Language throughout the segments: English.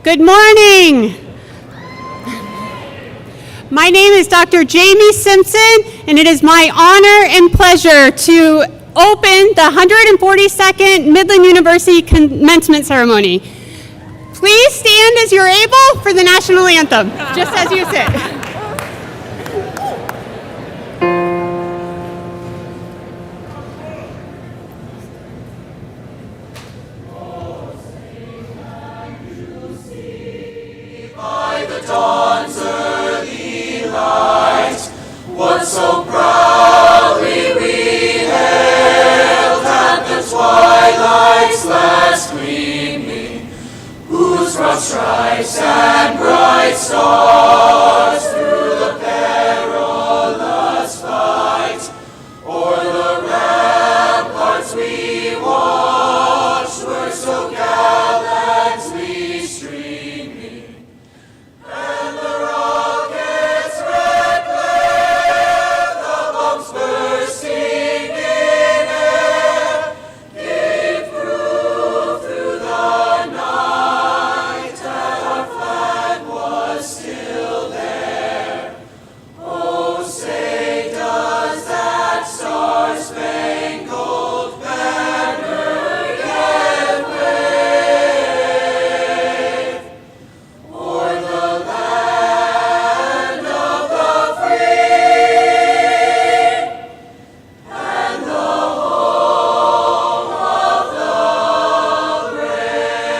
Good morning. My name is Dr. Jamie Simpson, and it is my honor and pleasure to open the 142nd Midland University Commencement Ceremony. Please stand as you're able for the national anthem, just as you sit. Dawn's early light, what so proudly we hailed at the twilight's last gleaming, whose broad stripes and bright stars through the perilous fight, o'er the ramparts we watched, were so gallantly streaming. And the rocket's red glare, the bombs bursting in air, gave proof through the night that our flag was still there. Oh, say does that star-spangled banner yet wave o'er the land of the free and the home of the brave.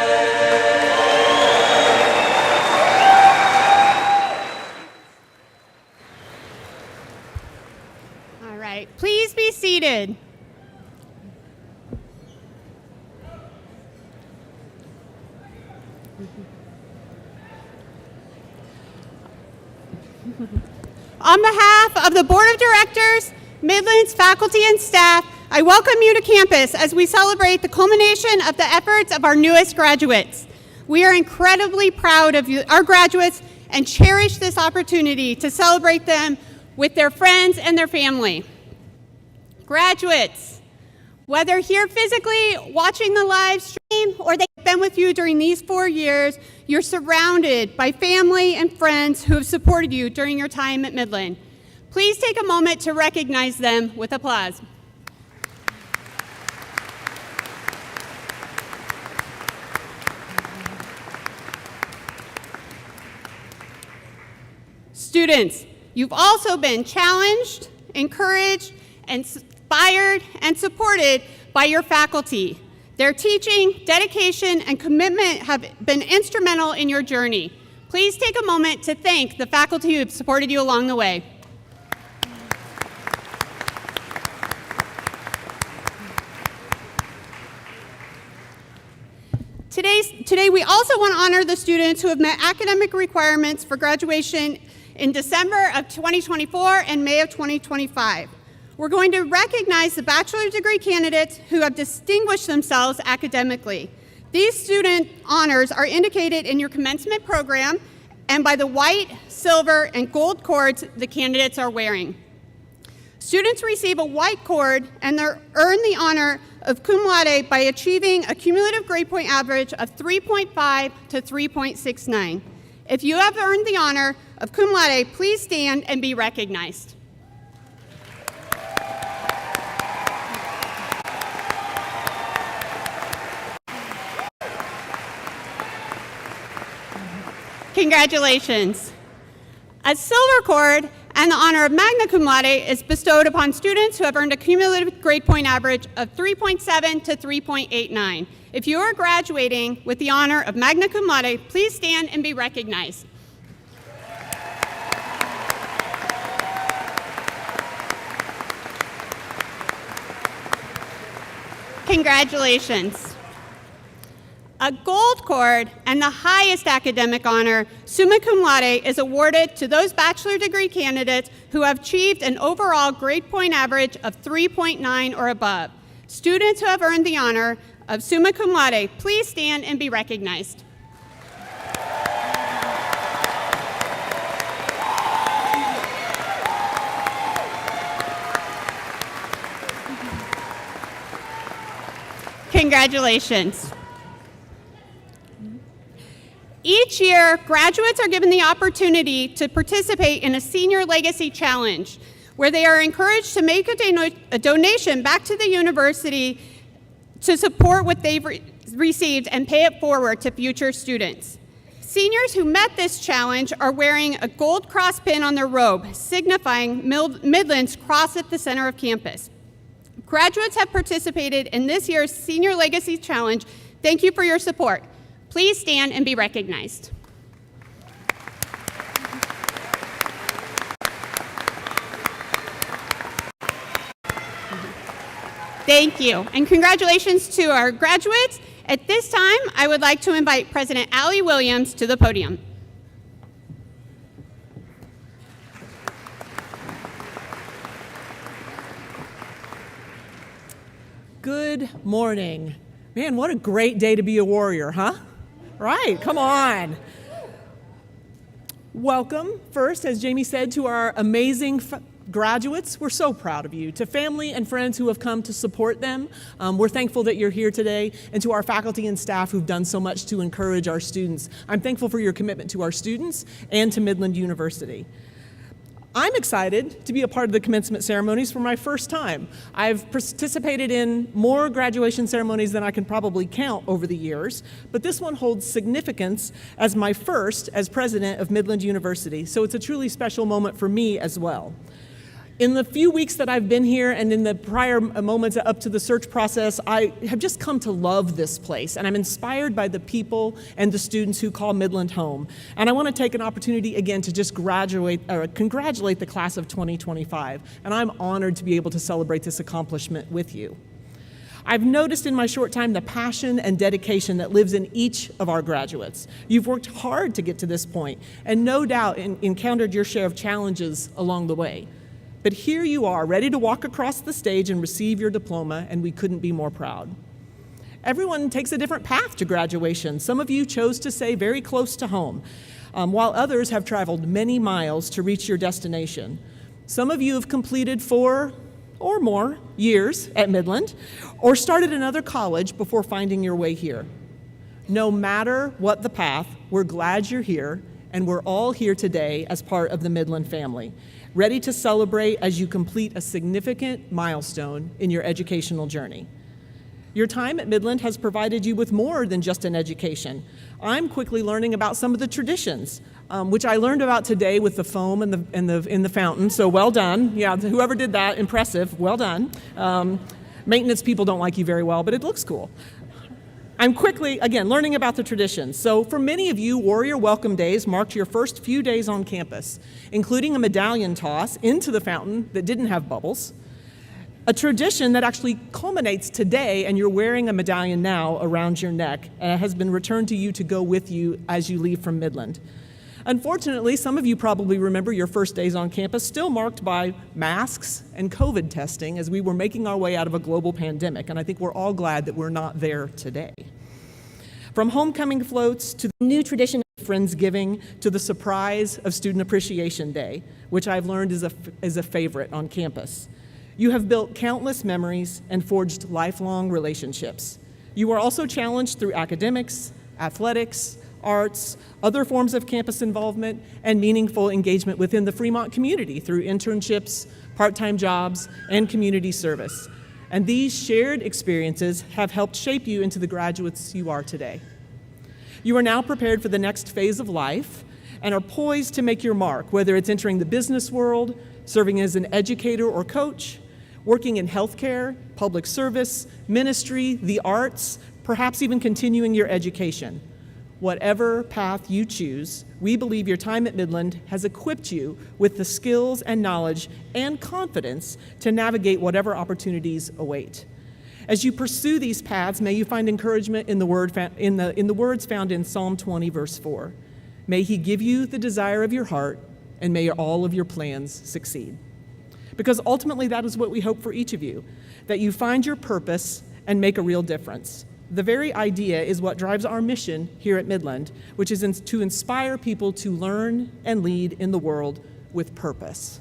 All right, please be seated. On behalf of the Board of Directors, Midland's faculty and staff, I welcome you to campus as we celebrate the culmination of the efforts of our newest graduates. We are incredibly proud of our graduates and cherish this opportunity to celebrate them with their friends and their family. Graduates, whether here physically watching the live stream or they've been with you during these 4 years, you're surrounded by family and friends who have supported you during your time at Midland. Please take a moment to recognize them with applause. Students, you've also been challenged, encouraged, inspired, and supported by your faculty. Their teaching, dedication, and commitment have been instrumental in your journey. Please take a moment to thank the faculty who have supported you along the way. Today, we also want to honor the students who have met academic requirements for graduation in December of 2024 and May of 2025. We're going to recognize the bachelor's degree candidates who have distinguished themselves academically. These student honors are indicated in your commencement program and by the white, silver, and gold cords the candidates are wearing. Students receive a white cord and earn the honor of cum laude by achieving a cumulative grade point average of 3.5 to 3.69. If you have earned the honor of cum laude, please stand and be recognized. Congratulations. A silver cord and the honor of magna cum laude is bestowed upon students who have earned a cumulative grade point average of 3.7 to 3.89. If you are graduating with the honor of magna cum laude, please stand and be recognized. Congratulations. A gold cord and the highest academic honor, summa cum laude, is awarded to those bachelor degree candidates who have achieved an overall grade point average of 3.9 or above. Students who have earned the honor of summa cum laude, please stand and be recognized. Congratulations. Each year, graduates are given the opportunity to participate in a Senior Legacy Challenge, where they are encouraged to make a donation back to the university to support what they've received and pay it forward to future students. Seniors who met this challenge are wearing a gold cross pin on their robe, signifying Midland's cross at the center of campus. Graduates have participated in this year's Senior Legacy Challenge. Thank you for your support. Please stand and be recognized. Thank you, and congratulations to our graduates. At this time, I would like to invite President Allie Williams to the podium. Good morning. Man, what a great day to be a warrior, huh? Right, come on. Welcome, first, as Jamie said, to our amazing graduates. We're so proud of you. To family and friends who have come to support them, we're thankful that you're here today. And to our faculty and staff who've done so much to encourage our students, I'm thankful for your commitment to our students and to Midland University. I'm excited to be a part of the commencement ceremonies for my first time. I've participated in more graduation ceremonies than I can probably count over the years, but this one holds significance as my first as president of Midland University, so it's a truly special moment for me as well. In the few weeks that I've been here and in the prior moments up to the search process, I have just come to love this place, and I'm inspired by the people and the students who call Midland home. And I want to take an opportunity again to just congratulate the class of 2025, and I'm honored to be able to celebrate this accomplishment with you. I've noticed in my short time the passion and dedication that lives in each of our graduates. You've worked hard to get to this point, and no doubt encountered your share of challenges along the way. But here you are, ready to walk across the stage and receive your diploma, and we couldn't be more proud. Everyone takes a different path to graduation. Some of you chose to stay very close to home, while others have traveled many miles to reach your destination. Some of you have completed 4 or more years at Midland, or started another college before finding your way here. No matter what the path, we're glad you're here, and we're all here today as part of the Midland family, ready to celebrate as you complete a significant milestone in your educational journey. Your time at Midland has provided you with more than just an education. I'm quickly learning about some of the traditions, which I learned about today with the foam and in the fountain, so well done. Yeah, whoever did that, impressive, well done. Maintenance people don't like you very well, but it looks cool. I'm quickly, again, learning about the traditions. So for many of you, Warrior Welcome Days marked your first few days on campus, including a medallion toss into the fountain that didn't have bubbles, a tradition that actually culminates today, and you're wearing a medallion now around your neck, and it has been returned to you to go with you as you leave from Midland. Unfortunately, some of you probably remember your first days on campus still marked by masks and COVID testing as we were making our way out of a global pandemic, and I think we're all glad that we're not there today. From homecoming floats to the new tradition of Friendsgiving to the surprise of Student Appreciation Day, which I've learned is a favorite on campus. You have built countless memories and forged lifelong relationships. You are also challenged through academics, athletics, arts, other forms of campus involvement, and meaningful engagement within the Fremont community through internships, part-time jobs, and community service. And these shared experiences have helped shape you into the graduates you are today. You are now prepared for the next phase of life and are poised to make your mark, whether it's entering the business world, serving as an educator or coach, working in healthcare, public service, ministry, the arts, perhaps even continuing your education. Whatever path you choose, we believe your time at Midland has equipped you with the skills and knowledge and confidence to navigate whatever opportunities await. As you pursue these paths, may you find encouragement in the words found in Psalm 20, verse 4. May He give you the desire of your heart, and may all of your plans succeed. Because ultimately that is what we hope for each of you, that you find your purpose and make a real difference. The very idea is what drives our mission here at Midland, which is to inspire people to learn and lead in the world with purpose.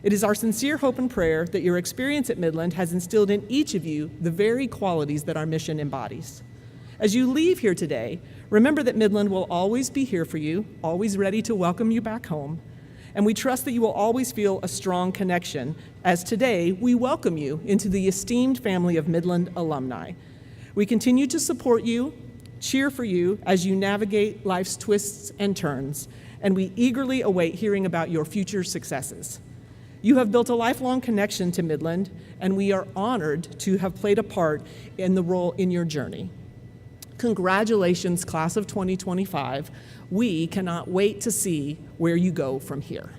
It is our sincere hope and prayer that your experience at Midland has instilled in each of you the very qualities that our mission embodies. As you leave here today, remember that Midland will always be here for you, always ready to welcome you back home, and we trust that you will always feel a strong connection, as today we welcome you into the esteemed family of Midland alumni. We continue to support you, cheer for you as you navigate life's twists and turns, and we eagerly await hearing about your future successes. You have built a lifelong connection to Midland, and we are honored to have played a part in the role in your journey. Congratulations, class of 2025. We cannot wait to see where you go from here.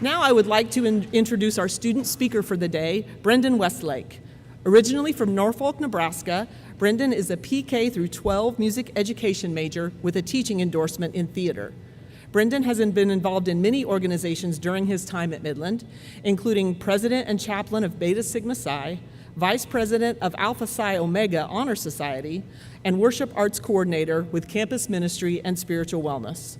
Now I would like to introduce our student speaker for the day, Brendan Westlake. Originally from Norfolk, Nebraska, Brendan is a PK through 12 music education major with a teaching endorsement in theater. Brendan has been involved in many organizations during his time at Midland, including president and chaplain of Beta Sigma Psi, vice president of Alpha Psi Omega Honor Society, and worship arts coordinator with campus ministry and spiritual wellness.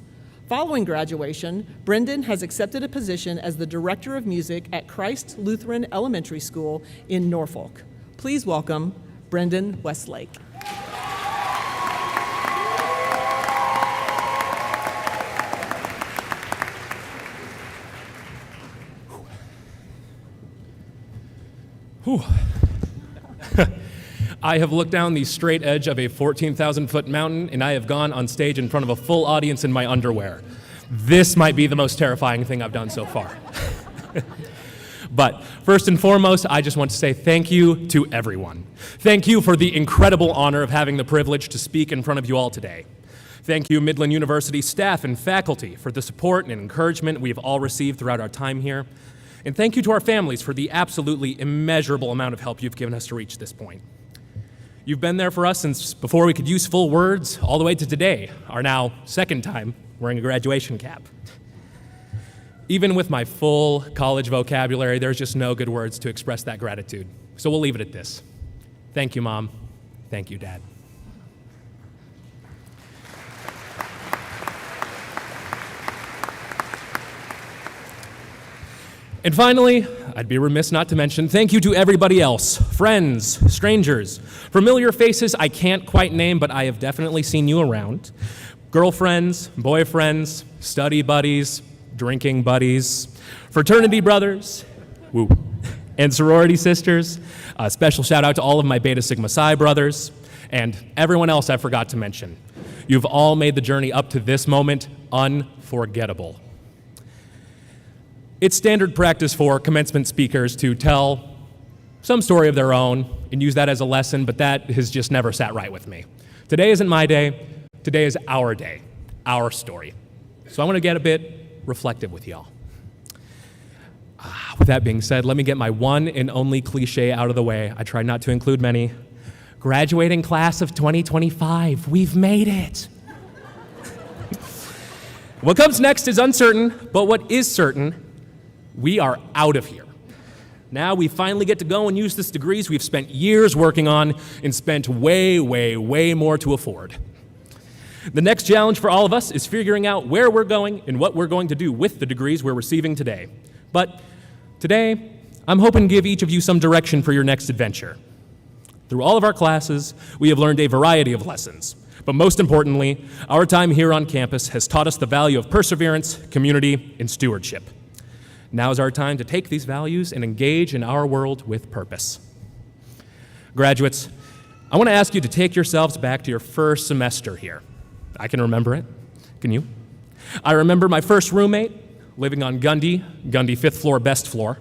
Following graduation, Brendan has accepted a position as the director of music at Christ Lutheran Elementary School in Norfolk. Please welcome Brendan Westlake. Whew. I have looked down the straight edge of a 14,000-foot mountain, and I have gone on stage in front of a full audience in my underwear. This might be the most terrifying thing I've done so far. But first and foremost, I just want to say thank you to everyone. Thank you for the incredible honor of having the privilege to speak in front of you all today. Thank you, Midland University staff and faculty, for the support and encouragement we have all received throughout our time here. And thank you to our families for the absolutely immeasurable amount of help you've given us to reach this point. You've been there for us since before we could use full words, all the way to today, our now second time wearing a graduation cap. Even with my full college vocabulary, there's just no good words to express that gratitude. So we'll leave it at this. Thank you, Mom. Thank you, Dad. And finally, I'd be remiss not to mention thank you to everybody else, friends, strangers, familiar faces I can't quite name, but I have definitely seen you around, girlfriends, boyfriends, study buddies, drinking buddies, fraternity brothers, woo, and sorority sisters. A special shout out to all of my Beta Sigma Psi brothers, and everyone else I forgot to mention. You've all made the journey up to this moment unforgettable. It's standard practice for commencement speakers to tell some story of their own and use that as a lesson, but that has just never sat right with me. Today isn't my day. Today is our day, our story. So I want to get a bit reflective with y'all. With that being said, let me get my one and only cliche out of the way. I try not to include many. Graduating class of 2025, we've made it. What comes next is uncertain, but what is certain, we are out of here. Now we finally get to go and use this degrees we've spent years working on and spent way, way, way more to afford. The next challenge for all of us is figuring out where we're going and what we're going to do with the degrees we're receiving today. But today, I'm hoping to give each of you some direction for your next adventure. Through all of our classes, we have learned a variety of lessons. But most importantly, our time here on campus has taught us the value of perseverance, community, and stewardship. Now is our time to take these values and engage in our world with purpose. Graduates, I want to ask you to take yourselves back to your first semester here. I can remember it. Can you? I remember my first roommate living on Gundy 5th floor, best floor.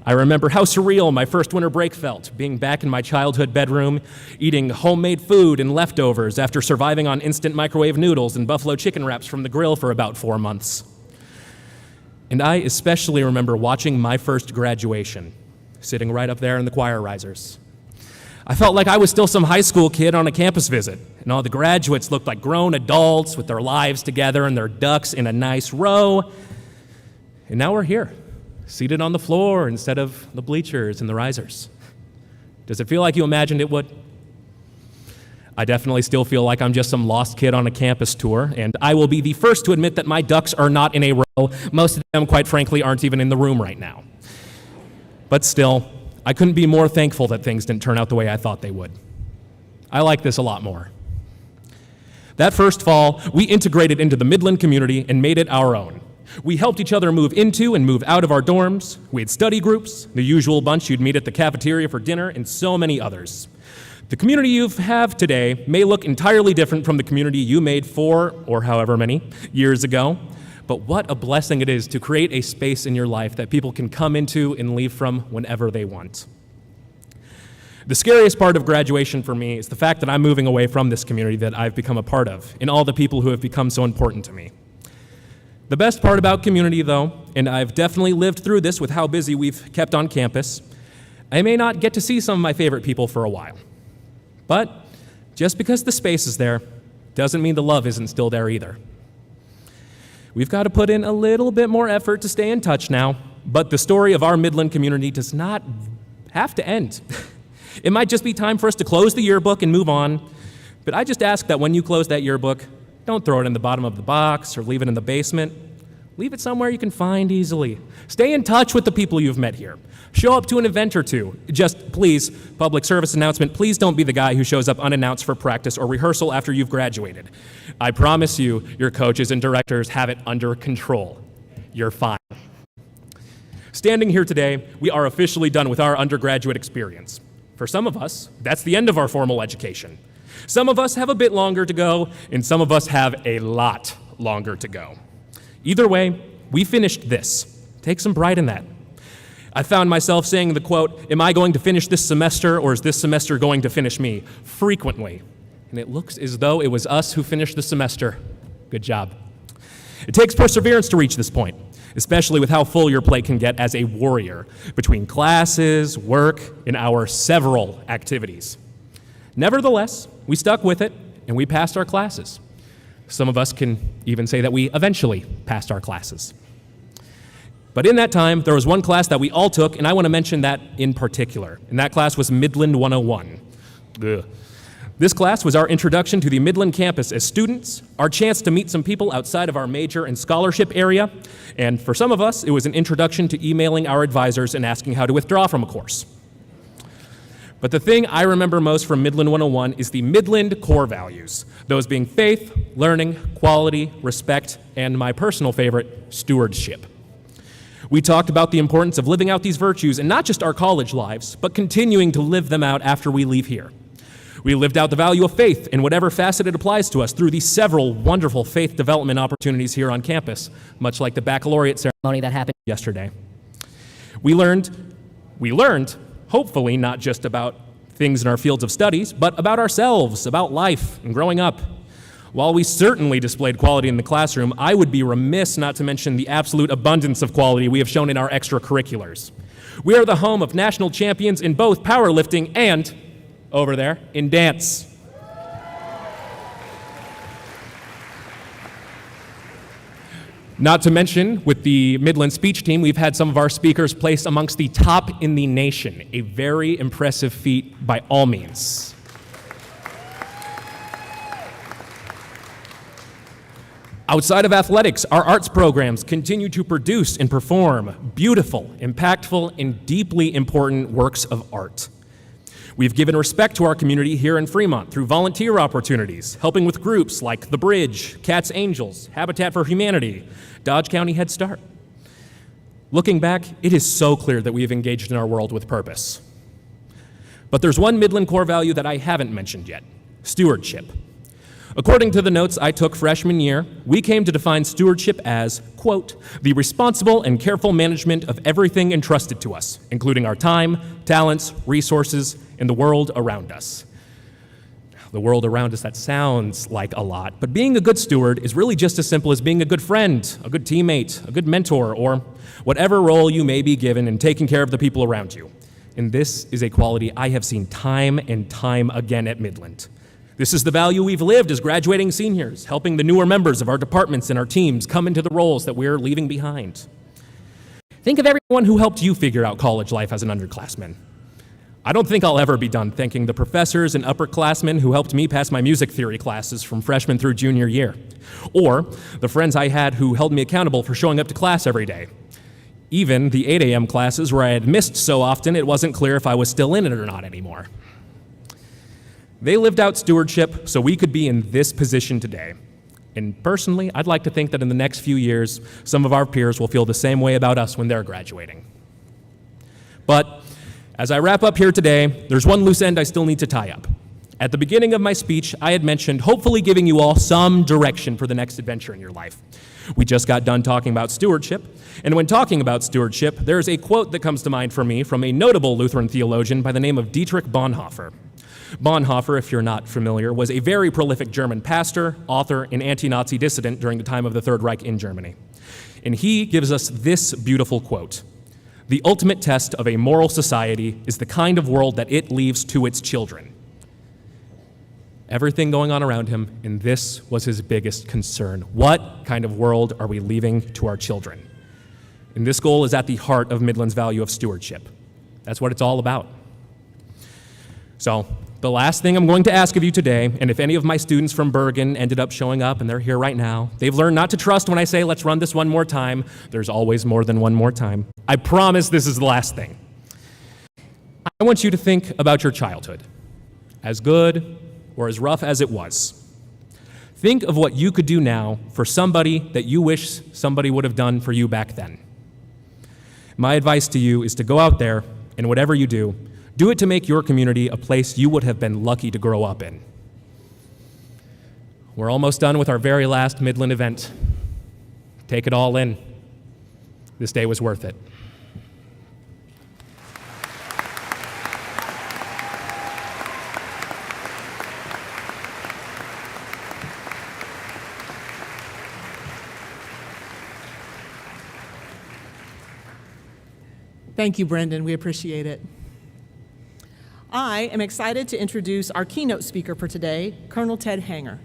I remember how surreal my first winter break felt, being back in my childhood bedroom, eating homemade food and leftovers after surviving on instant microwave noodles and buffalo chicken wraps from the grill for about 4 months. And I especially remember watching my first graduation, sitting right up there in the choir risers. I felt like I was still some high school kid on a campus visit, and all the graduates looked like grown adults with their lives together and their ducks in a nice row. And now we're here, seated on the floor instead of the bleachers and the risers. Does it feel like you imagined it would? I definitely still feel like I'm just some lost kid on a campus tour, and I will be the first to admit that my ducks are not in a row. Most of them, quite frankly, aren't even in the room right now. But still, I couldn't be more thankful that things didn't turn out the way I thought they would. I like this a lot more. That first fall, we integrated into the Midland community and made it our own. We helped each other move into and move out of our dorms. We had study groups, the usual bunch you'd meet at the cafeteria for dinner, and so many others. The community you have today may look entirely different from the community you made 4 or however many years ago, but what a blessing it is to create a space in your life that people can come into and leave from whenever they want. The scariest part of graduation for me is the fact that I'm moving away from this community that I've become a part of, and all the people who have become so important to me. The best part about community, though, and I've definitely lived through this with how busy we've kept on campus, I may not get to see some of my favorite people for a while. But just because the space is there doesn't mean the love isn't still there either. We've got to put in a little bit more effort to stay in touch now, but the story of our Midland community does not have to end. It might just be time for us to close the yearbook and move on, but I just ask that when you close that yearbook, don't throw it in the bottom of the box or leave it in the basement. Leave it somewhere you can find easily. Stay in touch with the people you've met here. Show up to an event or two. Just please, public service announcement, please don't be the guy who shows up unannounced for practice or rehearsal after you've graduated. I promise you, your coaches and directors have it under control. You're fine. Standing here today, we are officially done with our undergraduate experience. For some of us, that's the end of our formal education. Some of us have a bit longer to go, and some of us have a lot longer to go. Either way, we finished this. Take some pride in that. I found myself saying the quote, "Am I going to finish this semester, or is this semester going to finish me?" frequently. And it looks as though it was us who finished the semester. Good job. It takes perseverance to reach this point, especially with how full your plate can get as a warrior, between classes, work, and our several activities. Nevertheless, we stuck with it, and we passed our classes. Some of us can even say that we eventually passed our classes. But in that time, there was one class that we all took, and I want to mention that in particular. And that class was Midland 101. Ugh. This class was our introduction to the Midland campus as students, our chance to meet some people outside of our major and scholarship area, and for some of us, it was an introduction to emailing our advisors and asking how to withdraw from a course. But the thing I remember most from Midland 101 is the Midland core values, those being faith, learning, quality, respect, and my personal favorite, stewardship. We talked about the importance of living out these virtues in not just our college lives, but continuing to live them out after we leave here. We lived out the value of faith in whatever facet it applies to us through these several wonderful faith development opportunities here on campus, much like the baccalaureate ceremony that happened yesterday. We learned, hopefully not just about things in our fields of studies, but about ourselves, about life and growing up. While we certainly displayed quality in the classroom, I would be remiss not to mention the absolute abundance of quality we have shown in our extracurriculars. We are the home of national champions in both powerlifting and, over there, in dance. Not to mention, with the Midland speech team, we've had some of our speakers placed amongst the top in the nation, a very impressive feat by all means. Outside of athletics, our arts programs continue to produce and perform beautiful, impactful, and deeply important works of art. We've given respect to our community here in Fremont through volunteer opportunities, helping with groups like The Bridge, Cats Angels, Habitat for Humanity, Dodge County Head Start. Looking back, it is so clear that we have engaged in our world with purpose. But there's one Midland core value that I haven't mentioned yet: stewardship. According to the notes I took freshman year, we came to define stewardship as, quote, "the responsible and careful management of everything entrusted to us, including our time, talents, resources, and the world around us." The world around us, that sounds like a lot, but being a good steward is really just as simple as being a good friend, a good teammate, a good mentor, or whatever role you may be given in taking care of the people around you. And this is a quality I have seen time and time again at Midland. This is the value we've lived as graduating seniors, helping the newer members of our departments and our teams come into the roles that we're leaving behind. Think of everyone who helped you figure out college life as an underclassman. I don't think I'll ever be done thanking the professors and upperclassmen who helped me pass my music theory classes from freshman through junior year, or the friends I had who held me accountable for showing up to class every day. Even the 8 a.m. classes where I had missed so often it wasn't clear if I was still in it or not anymore. They lived out stewardship so we could be in this position today. And personally, I'd like to think that in the next few years, some of our peers will feel the same way about us when they're graduating. But as I wrap up here today, there's one loose end I still need to tie up. At the beginning of my speech, I had mentioned hopefully giving you all some direction for the next adventure in your life. We just got done talking about stewardship, and when talking about stewardship, there's a quote that comes to mind for me from a notable Lutheran theologian by the name of Dietrich Bonhoeffer. Bonhoeffer, if you're not familiar, was a very prolific German pastor, author, and anti-Nazi dissident during the time of the Third Reich in Germany. And he gives us this beautiful quote: "The ultimate test of a moral society is the kind of world that it leaves to its children." Everything going on around him, and this was his biggest concern. What kind of world are we leaving to our children? And this goal is at the heart of Midland's value of stewardship. That's what it's all about. So, the last thing I'm going to ask of you today, and if any of my students from Bergen ended up showing up and they're here right now, they've learned not to trust when I say, let's run this one more time. There's always more than one more time. I promise this is the last thing. I want you to think about your childhood, as good or as rough as it was. Think of what you could do now for somebody that you wish somebody would have done for you back then. My advice to you is to go out there, and whatever you do it to make your community a place you would have been lucky to grow up in. We're almost done with our very last Midland event. Take it all in. This day was worth it. Thank you, Brendan. We appreciate it. I am excited to introduce our keynote speaker for today, Colonel Ted Hanger.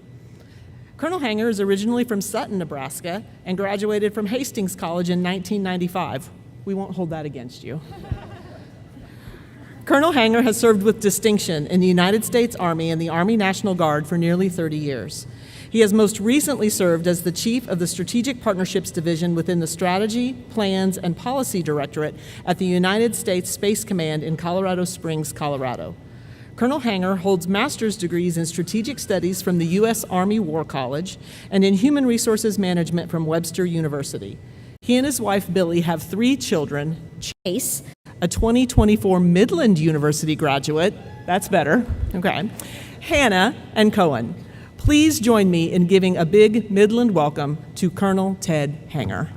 Colonel Hanger is originally from Sutton, Nebraska, and graduated from Hastings College in 1995. We won't hold that against you. Colonel Hanger has served with distinction in the United States Army and the Army National Guard for nearly 30 years. He has most recently served as the chief of the Strategic Partnerships Division within the Strategy, Plans, and Policy Directorate at the United States Space Command in Colorado Springs, Colorado. Colonel Hanger holds master's degrees in strategic studies from the U.S. Army War College and in human resources management from Webster University. He and his wife, Billy, have 3 children: Chase, a 2024 Midland University graduate, that's better, okay, Hannah, and Cohen. Please join me in giving a big Midland welcome to Colonel Ted Hanger.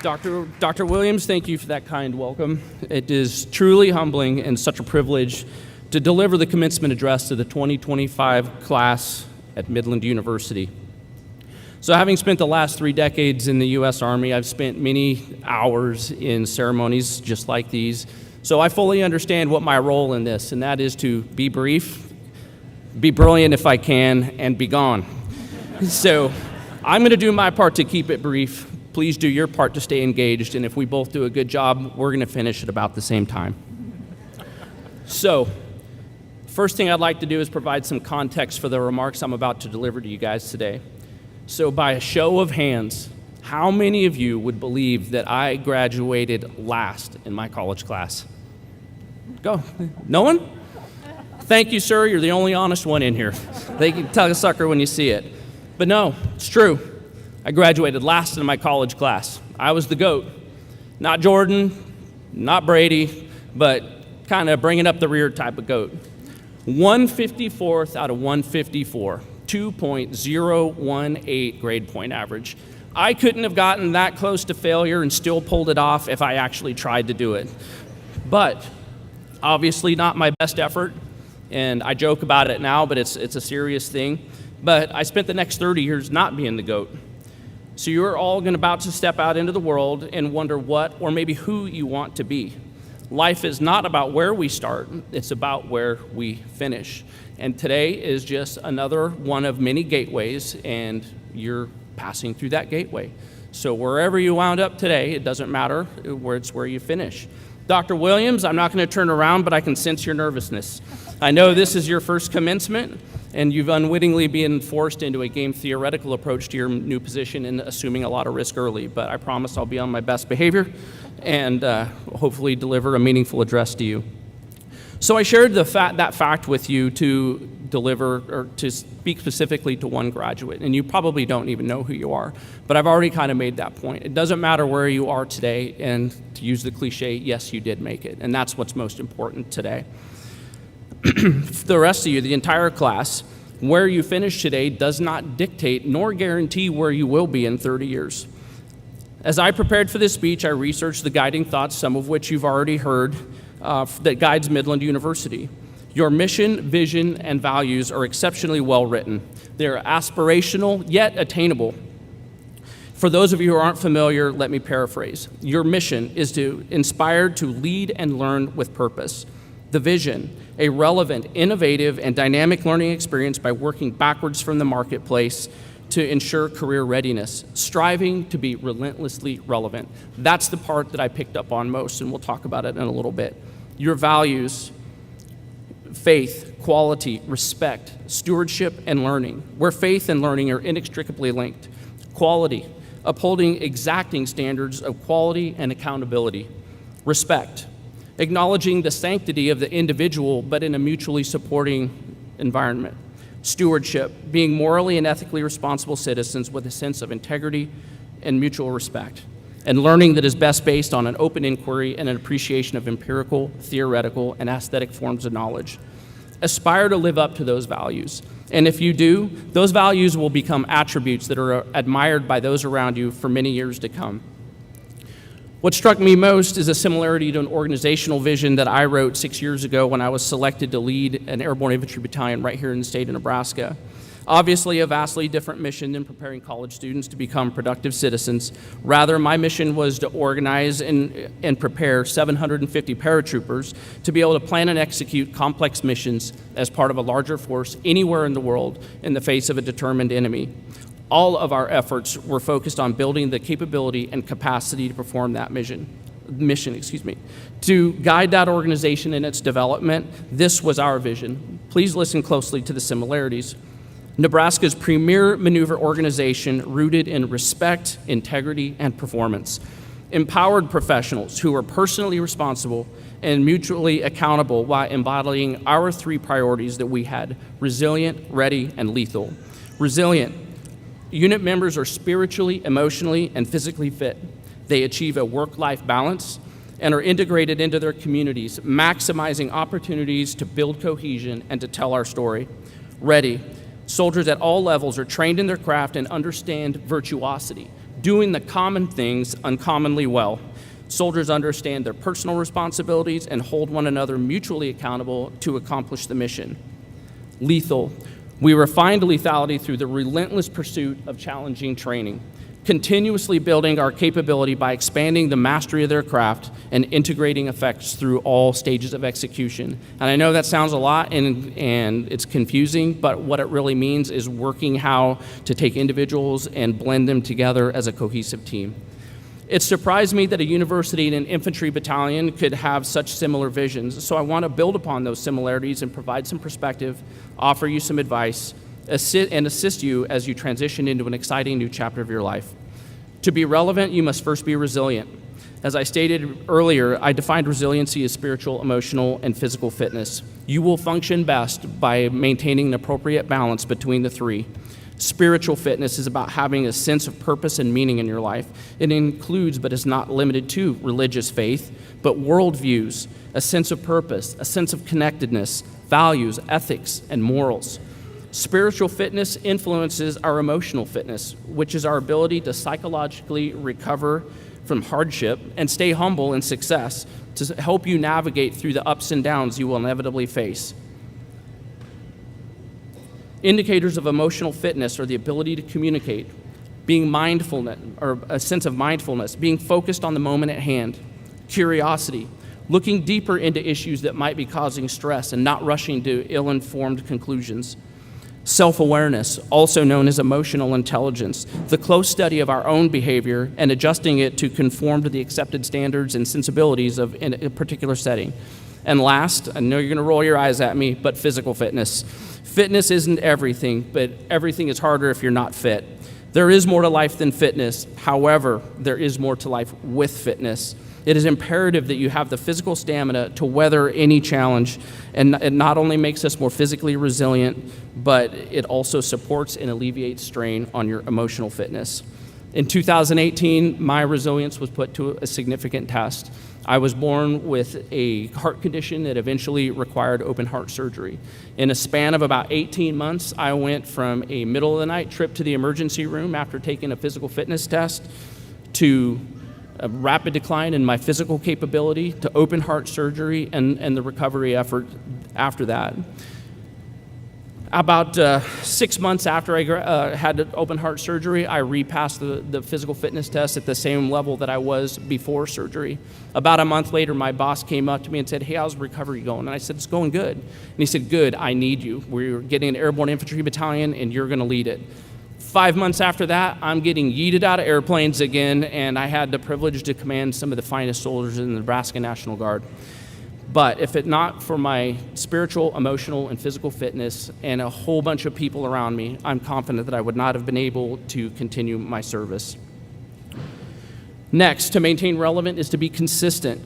Dr. Williams, thank you for that kind welcome. It is truly humbling and such a privilege to deliver the commencement address to the 2025 class at Midland University. So having spent the last 3 decades in the U.S. Army, I've spent many hours in ceremonies just like these. So I fully understand what my role in this, and that is to be brief, be brilliant if I can, and be gone. So I'm going to do my part to keep it brief. Please do your part to stay engaged, and if we both do a good job, we're going to finish at about the same time. So, first thing I'd like to do is provide some context for the remarks I'm about to deliver to you guys today. So by a show of hands, how many of you would believe that I graduated last in my college class? Go. No one? Thank you, sir. You're the only honest one in here. They can tell a sucker when you see it. But no, it's true. I graduated last in my college class. I was the GOAT. Not Jordan, not Brady, but kind of bringing up the rear type of GOAT. 154th out of 154. 2.018 grade point average. I couldn't have gotten that close to failure and still pulled it off if I actually tried to do it. But obviously not my best effort, and I joke about it now, but it's a serious thing. But I spent the next 30 years not being the GOAT. So you're all about to step out into the world and wonder what or maybe who you want to be. Life is not about where we start, it's about where we finish. And today is just another one of many gateways, and you're passing through that gateway. So wherever you wound up today, it doesn't matter where you finish. Dr. Williams, I'm not going to turn around, but I can sense your nervousness. I know this is your first commencement, and you've unwittingly been forced into a game theoretical approach to your new position and assuming a lot of risk early, but I promise I'll be on my best behavior and hopefully deliver a meaningful address to you. So I shared that fact with you to deliver or to speak specifically to one graduate, and you probably don't even know who you are, but I've already kind of made that point. It doesn't matter where you are today, and to use the cliche, yes, you did make it, and that's what's most important today. For the rest of you, the entire class, where you finish today does not dictate nor guarantee where you will be in 30 years. As I prepared for this speech, I researched the guiding thoughts, some of which you've already heard, that guides Midland University. Your mission, vision, and values are exceptionally well written. They're aspirational, yet attainable. For those of you who aren't familiar, let me paraphrase. Your mission is to inspire to lead and learn with purpose. The vision, a relevant, innovative, and dynamic learning experience by working backwards from the marketplace to ensure career readiness, striving to be relentlessly relevant. That's the part that I picked up on most, and we'll talk about it in a little bit. Your values, faith, quality, respect, stewardship, and learning, where faith and learning are inextricably linked. Quality, upholding exacting standards of quality and accountability. Respect, acknowledging the sanctity of the individual, but in a mutually supporting environment. Stewardship, being morally and ethically responsible citizens with a sense of integrity and mutual respect. And learning that is best based on an open inquiry and an appreciation of empirical, theoretical, and aesthetic forms of knowledge. Aspire to live up to those values. And if you do, those values will become attributes that are admired by those around you for many years to come. What struck me most is a similarity to an organizational vision that I wrote 6 years ago when I was selected to lead an airborne infantry battalion right here in the state of Nebraska. Obviously, a vastly different mission than preparing college students to become productive citizens. Rather, my mission was to organize and prepare 750 paratroopers to be able to plan and execute complex missions as part of a larger force anywhere in the world in the face of a determined enemy. All of our efforts were focused on building the capability and capacity to perform that mission. To guide that organization in its development, this was our vision. Please listen closely to the similarities. Nebraska's premier maneuver organization rooted in respect, integrity, and performance. Empowered professionals who are personally responsible and mutually accountable while embodying our three priorities that we had: resilient, ready, and lethal. Resilient. Unit members are spiritually, emotionally, and physically fit. They achieve a work-life balance and are integrated into their communities, maximizing opportunities to build cohesion and to tell our story. Ready. Soldiers at all levels are trained in their craft and understand virtuosity, doing the common things uncommonly well. Soldiers understand their personal responsibilities and hold one another mutually accountable to accomplish the mission. Lethal. We refined lethality through the relentless pursuit of challenging training, continuously building our capability by expanding the mastery of their craft and integrating effects through all stages of execution. And I know that sounds a lot and it's confusing, but what it really means is working how to take individuals and blend them together as a cohesive team. It surprised me that a university and an infantry battalion could have such similar visions, so I want to build upon those similarities and provide some perspective, offer you some advice, assist you as you transition into an exciting new chapter of your life. To be relevant, you must first be resilient. As I stated earlier, I defined resiliency as spiritual, emotional, and physical fitness. You will function best by maintaining an appropriate balance between the three. Spiritual fitness is about having a sense of purpose and meaning in your life. It includes, but is not limited to, religious faith, but worldviews, a sense of purpose, a sense of connectedness, values, ethics, and morals. Spiritual fitness influences our emotional fitness, which is our ability to psychologically recover from hardship and stay humble in success to help you navigate through the ups and downs you will inevitably face. Indicators of emotional fitness are the ability to communicate, being mindfulness, or a sense of mindfulness, being focused on the moment at hand, curiosity, looking deeper into issues that might be causing stress and not rushing to ill-informed conclusions. Self-awareness, also known as emotional intelligence, the close study of our own behavior and adjusting it to conform to the accepted standards and sensibilities of in a particular setting. And last, I know you're going to roll your eyes at me, but physical fitness. Fitness isn't everything, but everything is harder if you're not fit. There is more to life than fitness. However, there is more to life with fitness. It is imperative that you have the physical stamina to weather any challenge, and it not only makes us more physically resilient, but it also supports and alleviates strain on your emotional fitness. In 2018, my resilience was put to a significant test. I was born with a heart condition that eventually required open heart surgery. In a span of about 18 months, I went from a middle of the night trip to the emergency room after taking a physical fitness test to a rapid decline in my physical capability to open heart surgery and the recovery effort after that. About 6 months after I had open heart surgery, I repassed the physical fitness test at the same level that I was before surgery. About a month later, my boss came up to me and said, "Hey, how's recovery going?" And I said, "It's going good." And he said, "Good, I need you. We're getting an airborne infantry battalion, and you're going to lead it." 5 months after that, I'm getting yeeted out of airplanes again, and I had the privilege to command some of the finest soldiers in the Nebraska National Guard. But if it not for my spiritual, emotional, and physical fitness and a whole bunch of people around me, I'm confident that I would not have been able to continue my service. Next, to maintain relevant is to be consistent.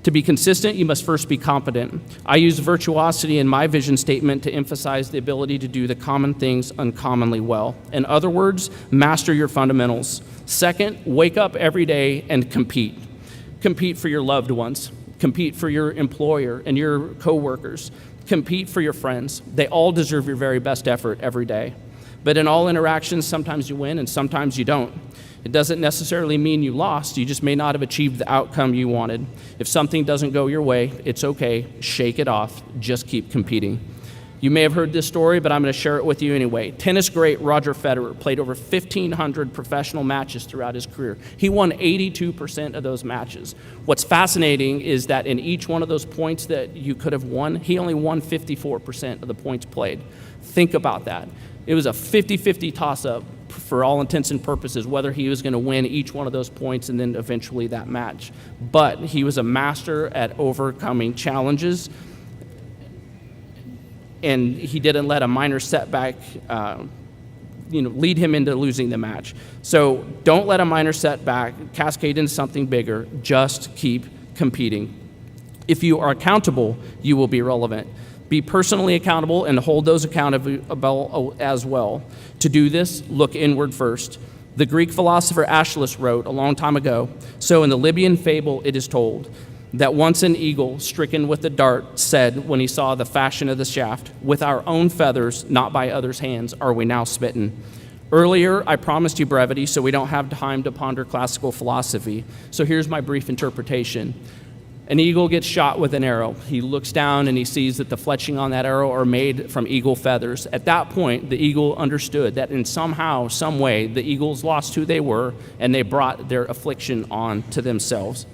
To be consistent, you must first be competent. I use virtuosity in my vision statement to emphasize the ability to do the common things uncommonly well. In other words, master your fundamentals. Second, wake up every day and compete. Compete for your loved ones. Compete for your employer and your coworkers. Compete for your friends. They all deserve your very best effort every day. But in all interactions, sometimes you win and sometimes you don't. It doesn't necessarily mean you lost. You just may not have achieved the outcome you wanted. If something doesn't go your way, it's okay. Shake it off. Just keep competing. You may have heard this story, but I'm going to share it with you anyway. Tennis great Roger Federer played over 1,500 professional matches throughout his career. He won 82% of those matches. What's fascinating is that in each one of those points that you could have won, he only won 54% of the points played. Think about that. It was a 50-50 toss-up for all intents and purposes, whether he was going to win each one of those points and then eventually that match. But he was a master at overcoming challenges, and he didn't let a minor setback lead him into losing the match. So don't let a minor setback cascade into something bigger. Just keep competing. If you are accountable, you will be relevant. Be personally accountable and hold those accountable as well. To do this, look inward first. The Greek philosopher Aeschylus wrote a long time ago, "So in the Libyan fable it is told, that once an eagle, stricken with a dart, said when he saw the fashion of the shaft, 'With our own feathers, not by others' hands, are we now smitten.'" Earlier, I promised you brevity, so we don't have time to ponder classical philosophy. So here's my brief interpretation. An eagle gets shot with an arrow. He looks down and he sees that the fletching on that arrow are made from eagle feathers. At that point, the eagle understood that in somehow, some way, the eagles lost who they were and they brought their affliction on to themselves.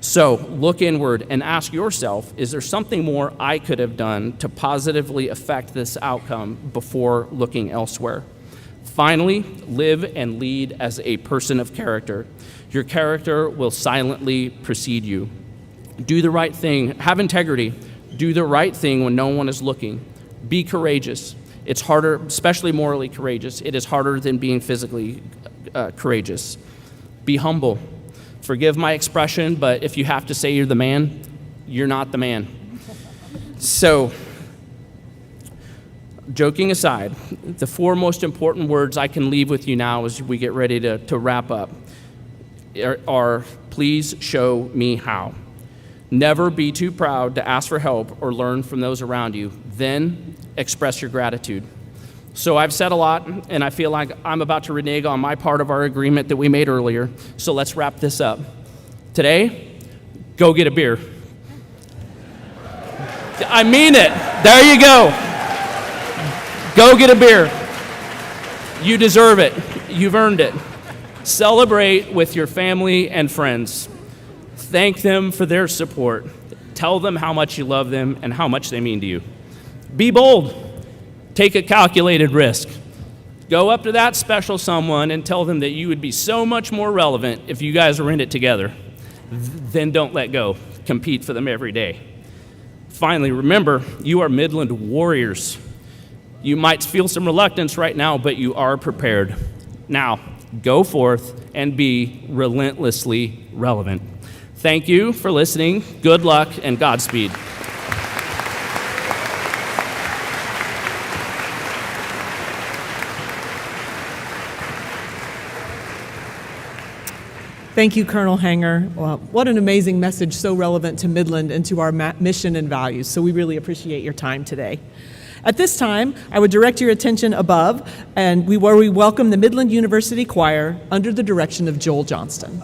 So look inward and ask yourself, is there something more I could have done to positively affect this outcome before looking elsewhere? Finally, live and lead as a person of character. Your character will silently precede you. Do the right thing. Have integrity. Do the right thing when no one is looking. Be courageous. It's harder, especially morally courageous. It is harder than being physically courageous. Be humble. Forgive my expression, but if you have to say you're the man, you're not the man. So, joking aside, the four most important words I can leave with you now as we get ready to wrap up are please show me how. Never be too proud to ask for help or learn from those around you. Then express your gratitude. So I've said a lot, and I feel like I'm about to renege on my part of our agreement that we made earlier. So let's wrap this up. Today, go get a beer. I mean it. There you go. Go get a beer. You deserve it. You've earned it. Celebrate with your family and friends. Thank them for their support. Tell them how much you love them and how much they mean to you. Be bold. Take a calculated risk. Go up to that special someone and tell them that you would be so much more relevant if you guys were in it together. Then don't let go. Compete for them every day. Finally, remember, you are Midland warriors. You might feel some reluctance right now, but you are prepared. Now, go forth and be relentlessly relevant. Thank you for listening. Good luck and Godspeed. Thank you, Colonel Hanger. Well, what an amazing message, so relevant to Midland and to our mission and values. So we really appreciate your time today. At this time, I would direct your attention above, where we welcome the Midland University Choir under the direction of Joel Johnston.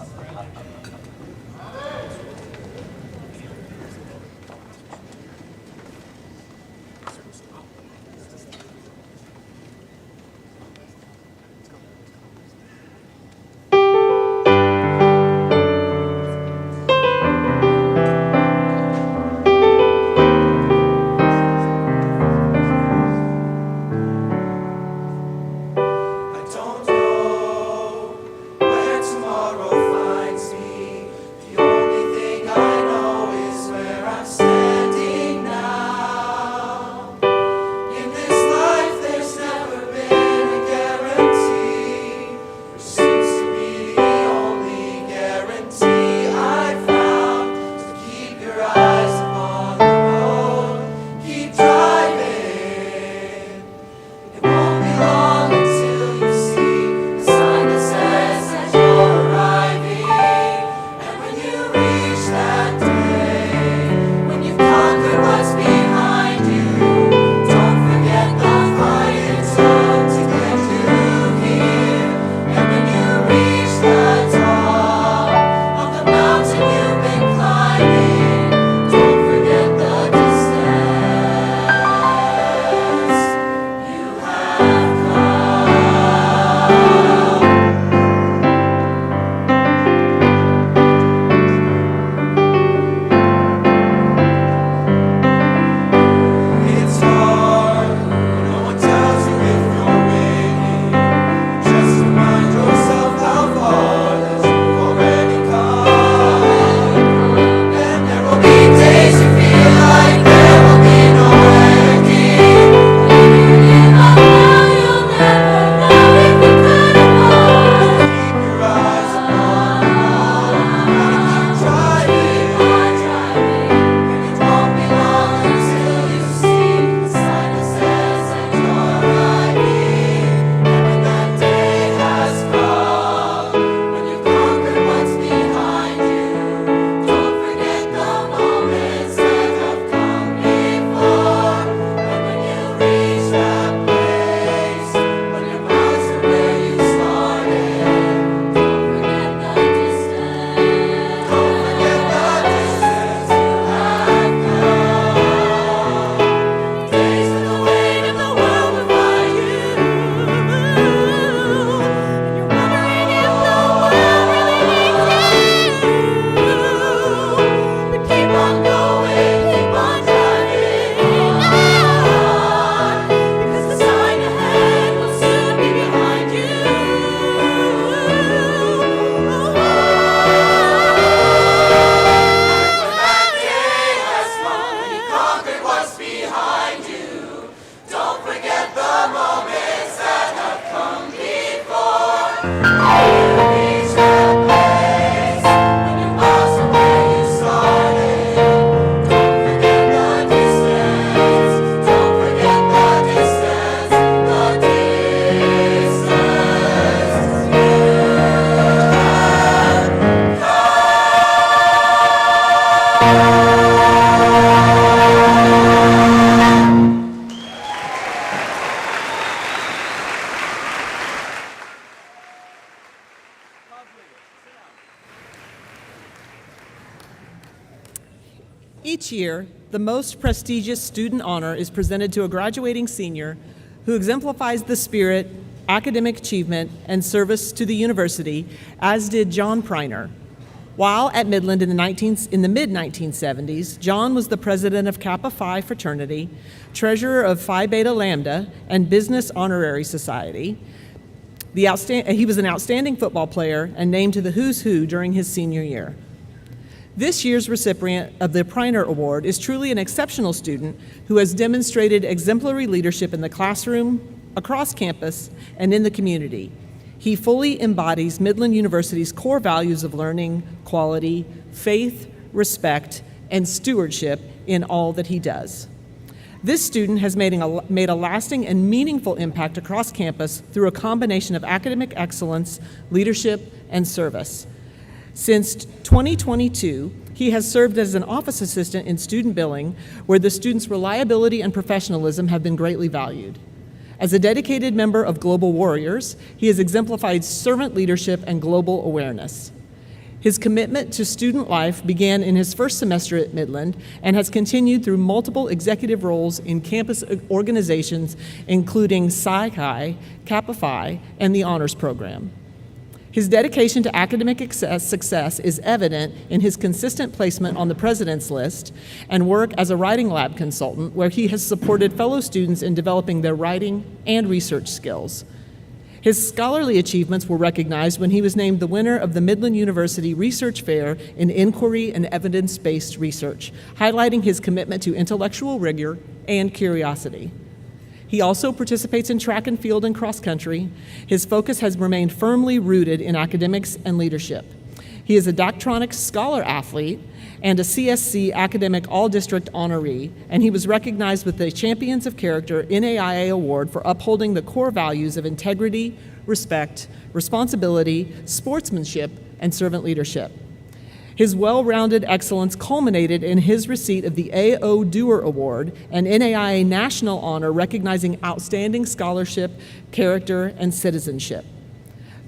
Each year, the most prestigious student honor is presented to a graduating senior who exemplifies the spirit, academic achievement, and service to the university, as did John Priner. While at Midland in the mid-1970s, John was the president of Kappa Phi fraternity, treasurer of Phi Beta Lambda, and Business Honorary Society. He was an outstanding football player and named to the Who's Who during his senior year. This year's recipient of the Priner Award is truly an exceptional student who has demonstrated exemplary leadership in the classroom, across campus, and in the community. He fully embodies Midland University's core values of learning, quality, faith, respect, and stewardship in all that he does. This student has made a lasting and meaningful impact across campus through a combination of academic excellence, leadership, and service. Since 2022, he has served as an office assistant in student billing, where the student's reliability and professionalism have been greatly valued. As a dedicated member of Global Warriors, he has exemplified servant leadership and global awareness. His commitment to student life began in his first semester at Midland and has continued through multiple executive roles in campus organizations, including Psi Chi, Kappa Phi, and the Honors Program. His dedication to academic success is evident in his consistent placement on the President's List and work as a writing lab consultant, where he has supported fellow students in developing their writing and research skills. His scholarly achievements were recognized when he was named the winner of the Midland University Research Fair in Inquiry and Evidence-Based Research, highlighting his commitment to intellectual rigor and curiosity. He also participates in track and field and cross country. His focus has remained firmly rooted in academics and leadership. He is a Doctronics Scholar Athlete and a CSC Academic All-District honoree, and he was recognized with the Champions of Character NAIA Award for upholding the core values of integrity, respect, responsibility, sportsmanship, and servant leadership. His well-rounded excellence culminated in his receipt of the A.O. Dewar Award, an NAIA national honor recognizing outstanding scholarship, character, and citizenship.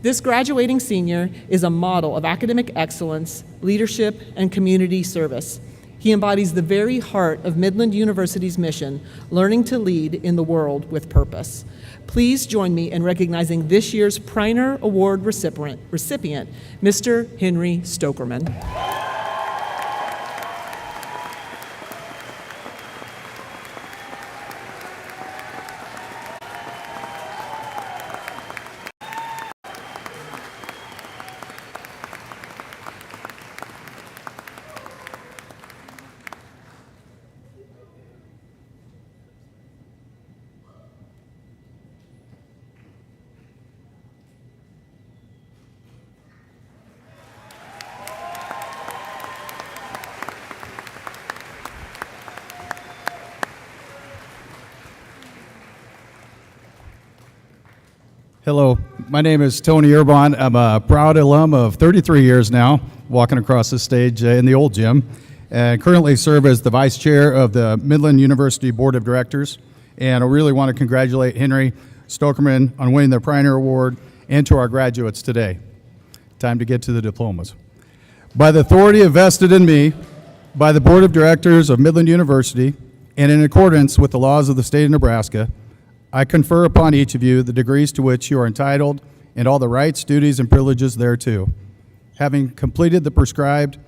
This graduating senior is a model of academic excellence, leadership, and community service. He embodies the very heart of Midland University's mission, learning to lead in the world with purpose. Please join me in recognizing this year's Priner Award recipient, Mr. Henry Stokerman. Hello, my name is Tony Urbon. I'm a proud alum of 33 years now, walking across the stage in the old gym, and currently serve as the Vice Chair of the Midland University Board of Directors. And I really want to congratulate Henry Stokerman on winning the Priner Award, and to our graduates today. Time to get to the diplomas. By the authority vested in me by the Board of Directors of Midland University, and in accordance with the laws of the state of Nebraska, I confer upon each of you the degrees to which you are entitled and all the rights, duties, and privileges thereto. Having completed the prescribed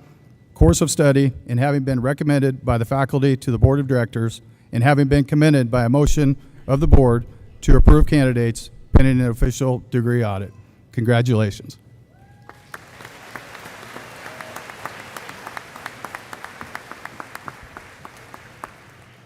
course of study and having been recommended by the faculty to the Board of Directors and having been commended by a motion of the Board to approve candidates pending an official degree audit. Congratulations.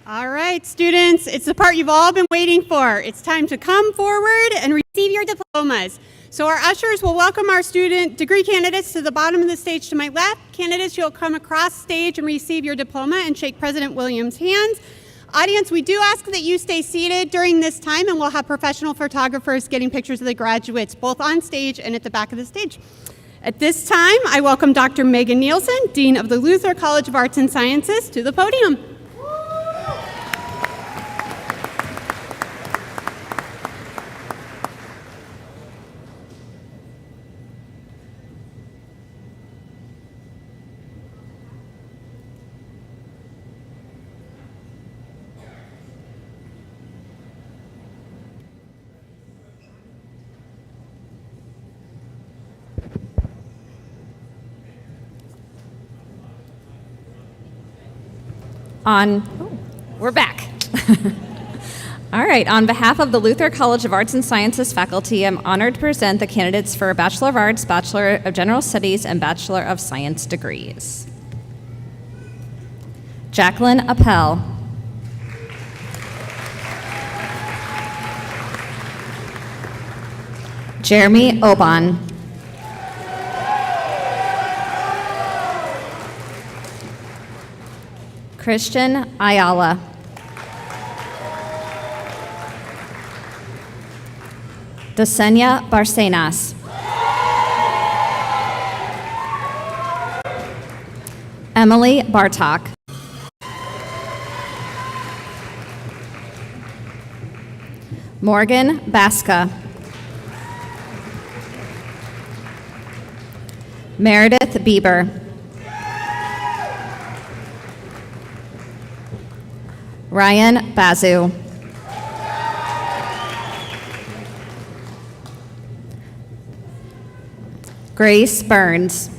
All right, students, it's the part you've all been waiting for. It's time to come forward and receive your diplomas. So our ushers will welcome our student degree candidates to the bottom of the stage to my left. Candidates, you'll come across stage and receive your diploma and shake President Williams' hands. Audience, we do ask that you stay seated during this time, and we'll have professional photographers getting pictures of the graduates, both on stage and at the back of the stage. At this time, I welcome Dr. Megan Nielsen, Dean of the Luther College of Arts and Sciences, to the podium. We're back. All right, on behalf of the Luther College of Arts and Sciences faculty, I'm honored to present the candidates for Bachelor of Arts, Bachelor of General Studies, and Bachelor of Science degrees. Jacqueline Appel. Jeremy Oban. Christian Ayala. Desenia Barcenas. Emily Bartok. Morgan Baska. Meredith Bieber. Ryan Bazu. Grace Burns.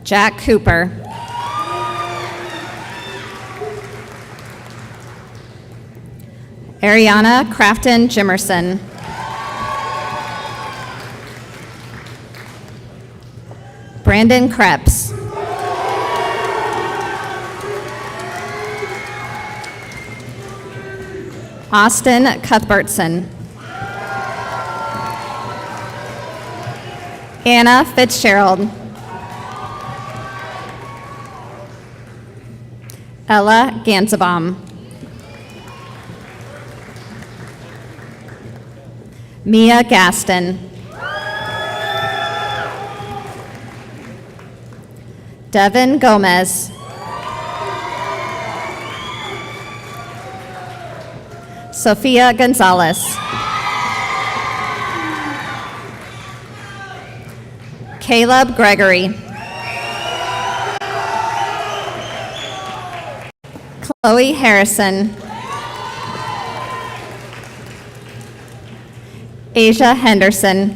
Jack Cooper. Ariana Crafton Jimerson. Brandon Krebs. Austin Cuthbertson. Anna Fitzgerald. Ella Gansabaum. Mia Gaston. Devin Gomez. Sofia Gonzalez. Caleb Gregory. Chloe Harrison. Asia Henderson.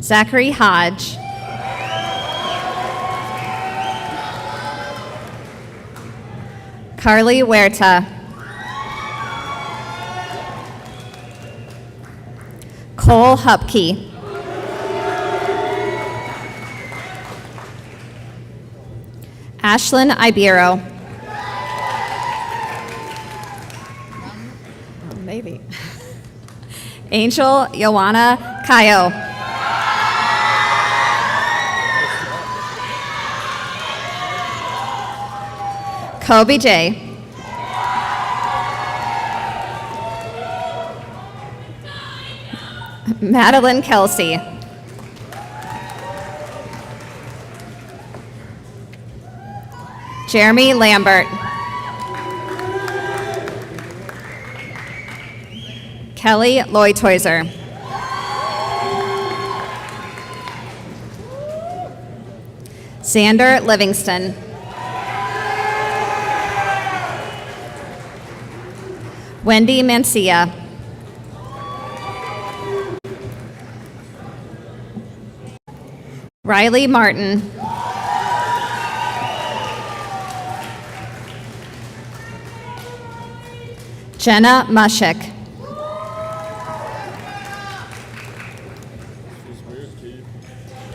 Zachary Hodge. Carly Huerta. Cole Hupke. Ashlyn Ibero. Maybe. Angel Joanna Cayo. Kobe J. Madeline Kelsey. Jeremy Lambert. Kelly Loytoiser. Xander Livingston. Wendy Mancia. Riley Martin. Jenna Mushik.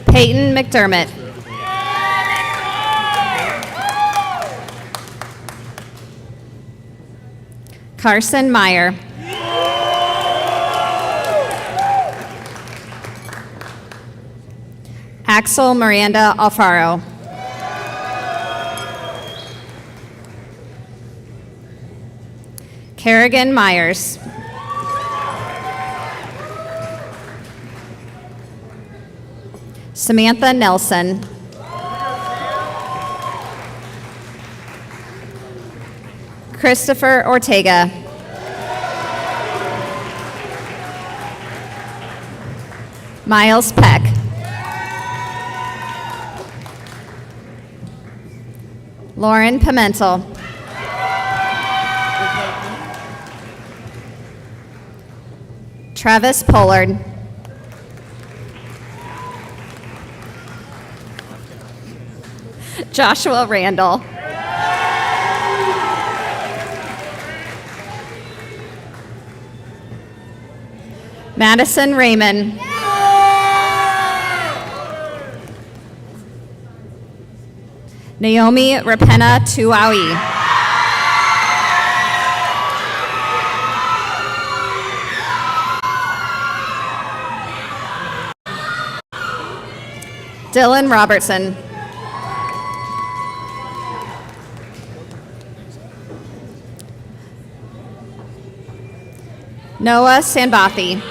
Peyton McDermott. Carson Meyer. Axel Miranda Alfaro. Kerrigan Myers. Samantha Nelson. Christopher Ortega. Miles Peck. Lauren Pimentel. Travis Pollard. Joshua Randall. Madison Raymond. Naomi Rapena Tuaui. Dylan Robertson. Noah Sanbathi.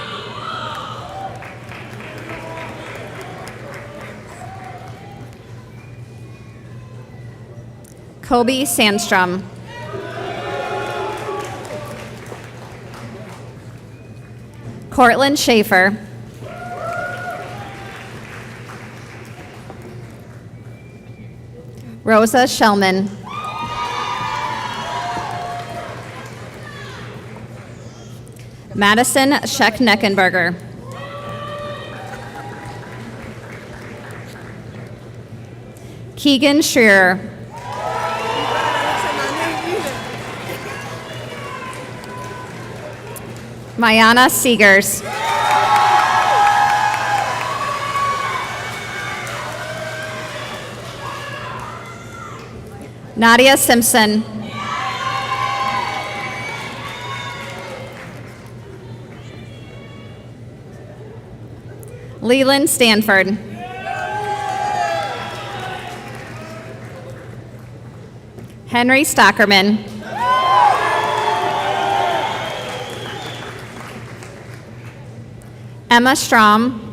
Kobe Sandstrom. Cortland Schaefer. Rosa Shellman. Madison Scheck-Neckenberger. Keegan Schreer. Mayana Seegers. Nadia Simpson. Leland Stanford. Henry Stockerman. Emma Strom.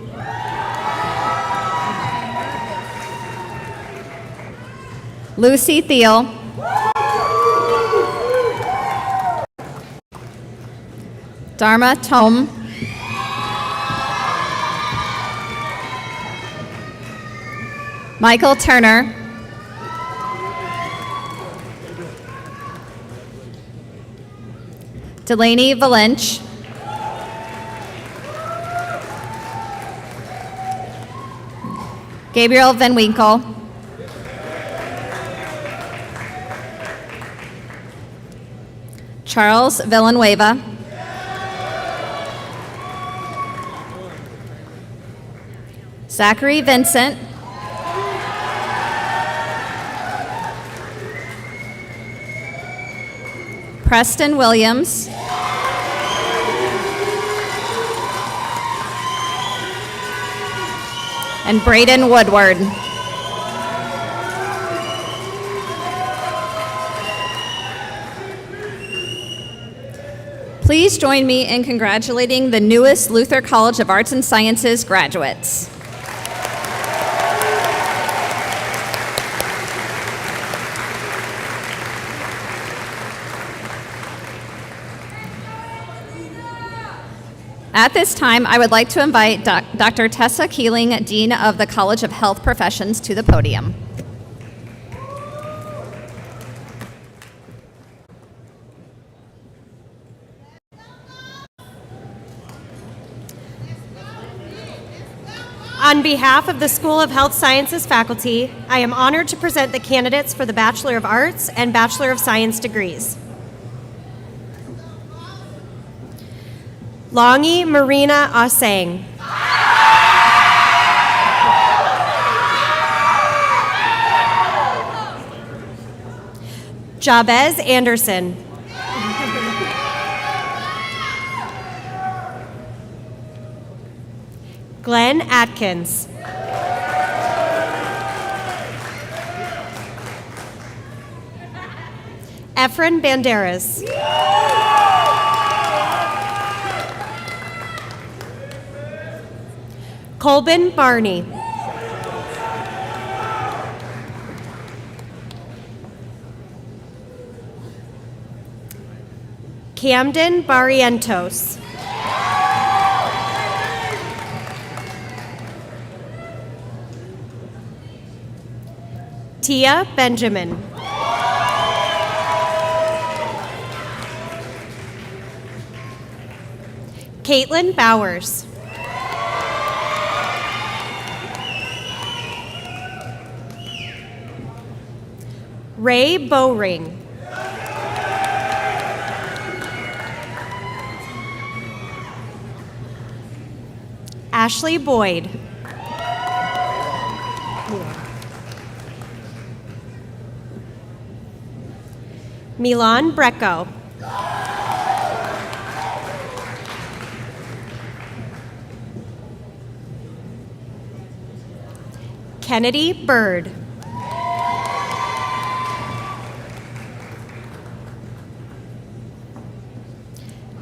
Lucy Thiel. Dharma Tome. Michael Turner. Delaney Valench. Gabriel Van Winkle. Charles Villanueva. Zachary Vincent. Preston Williams. And Braden Woodward. Please join me in congratulating the newest Luther College of Arts and Sciences graduates. At this time, I would like to invite Dr. Tessa Keeling, Dean of the College of Health Professions, to the podium. On behalf of the School of Health Sciences faculty, I am honored to present the candidates for the Bachelor of Arts and Bachelor of Science degrees. Longi Marina Asang. Jabez Anderson. Glenn Atkins. Efren Banderas. Colbin Barney. Camden Barrientos. Tia Benjamin. Caitlin Bowers. Ray Bowring. Ashley Boyd. Milan Brecco. Kennedy Bird.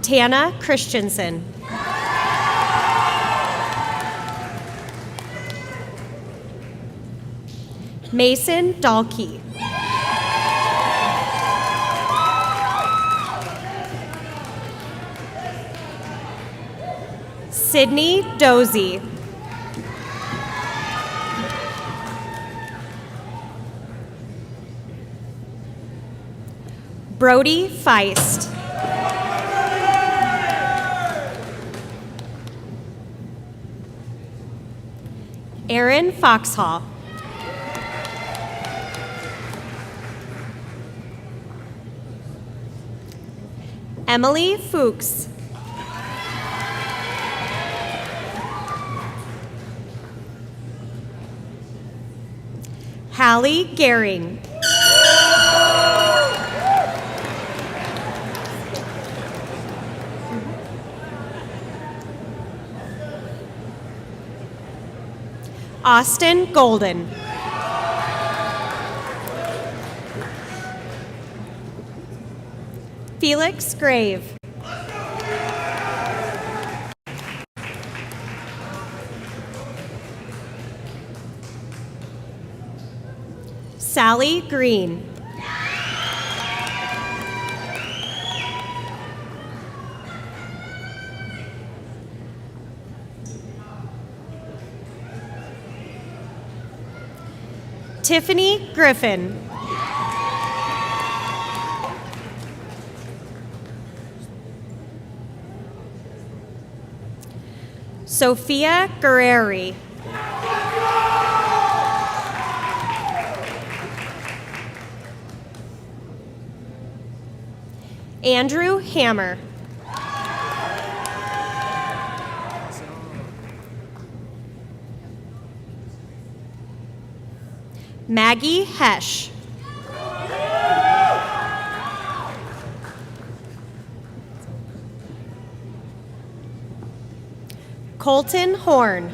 Tana Christensen. Mason Dahlke. Sydney Dozie. Brody Feist. Aaron Foxhall. Emily Fuchs. Hallie Gehring. Austin Golden. Felix Grave. Sally Green. Tiffany Griffin. Sophia Guerreri. Andrew Hammer. Maggie Hesh. Colton Horn.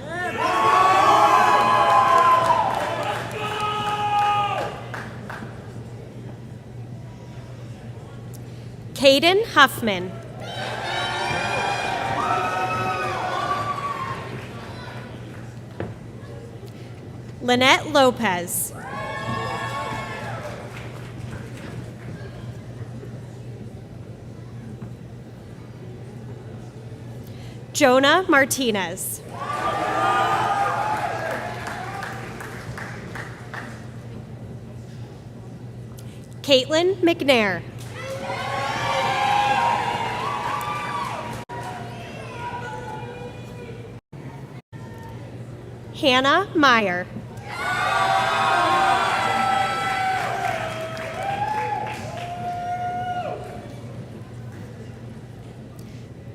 Caden Huffman. Lynette Lopez. Jonah Martinez. Caitlin McNair. Hannah Meyer.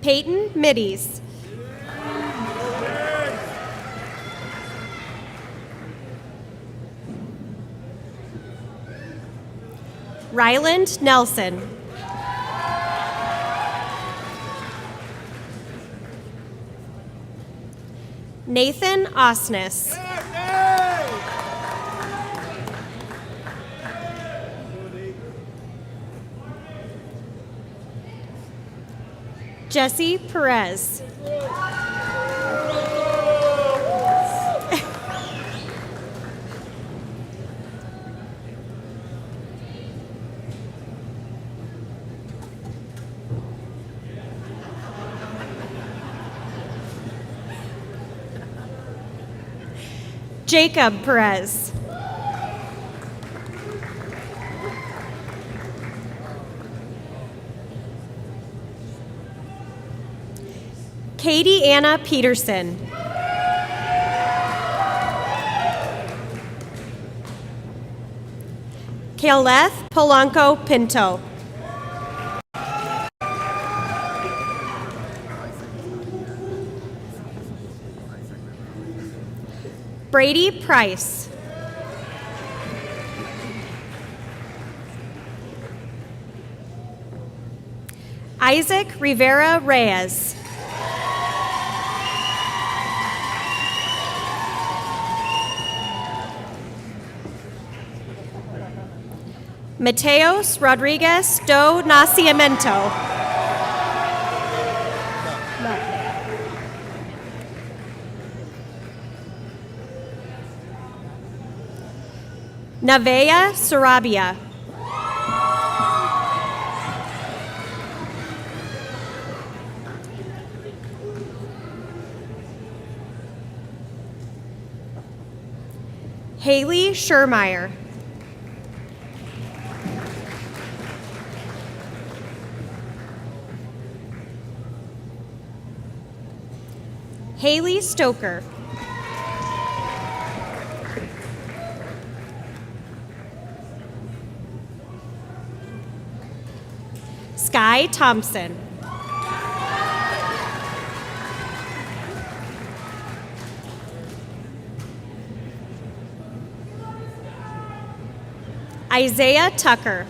Peyton Middies. Ryland Nelson. Nathan Osnes. Jesse Perez. Jacob Perez. Katie Anna Peterson. Kaileth Polanco Pinto. Brady Price. Isaac Rivera Reyes. Mateos Rodriguez do Nascimento. Navea Sarabia. Haley Schermeyer. Haley Stoker. Sky Thompson. Isaiah Tucker.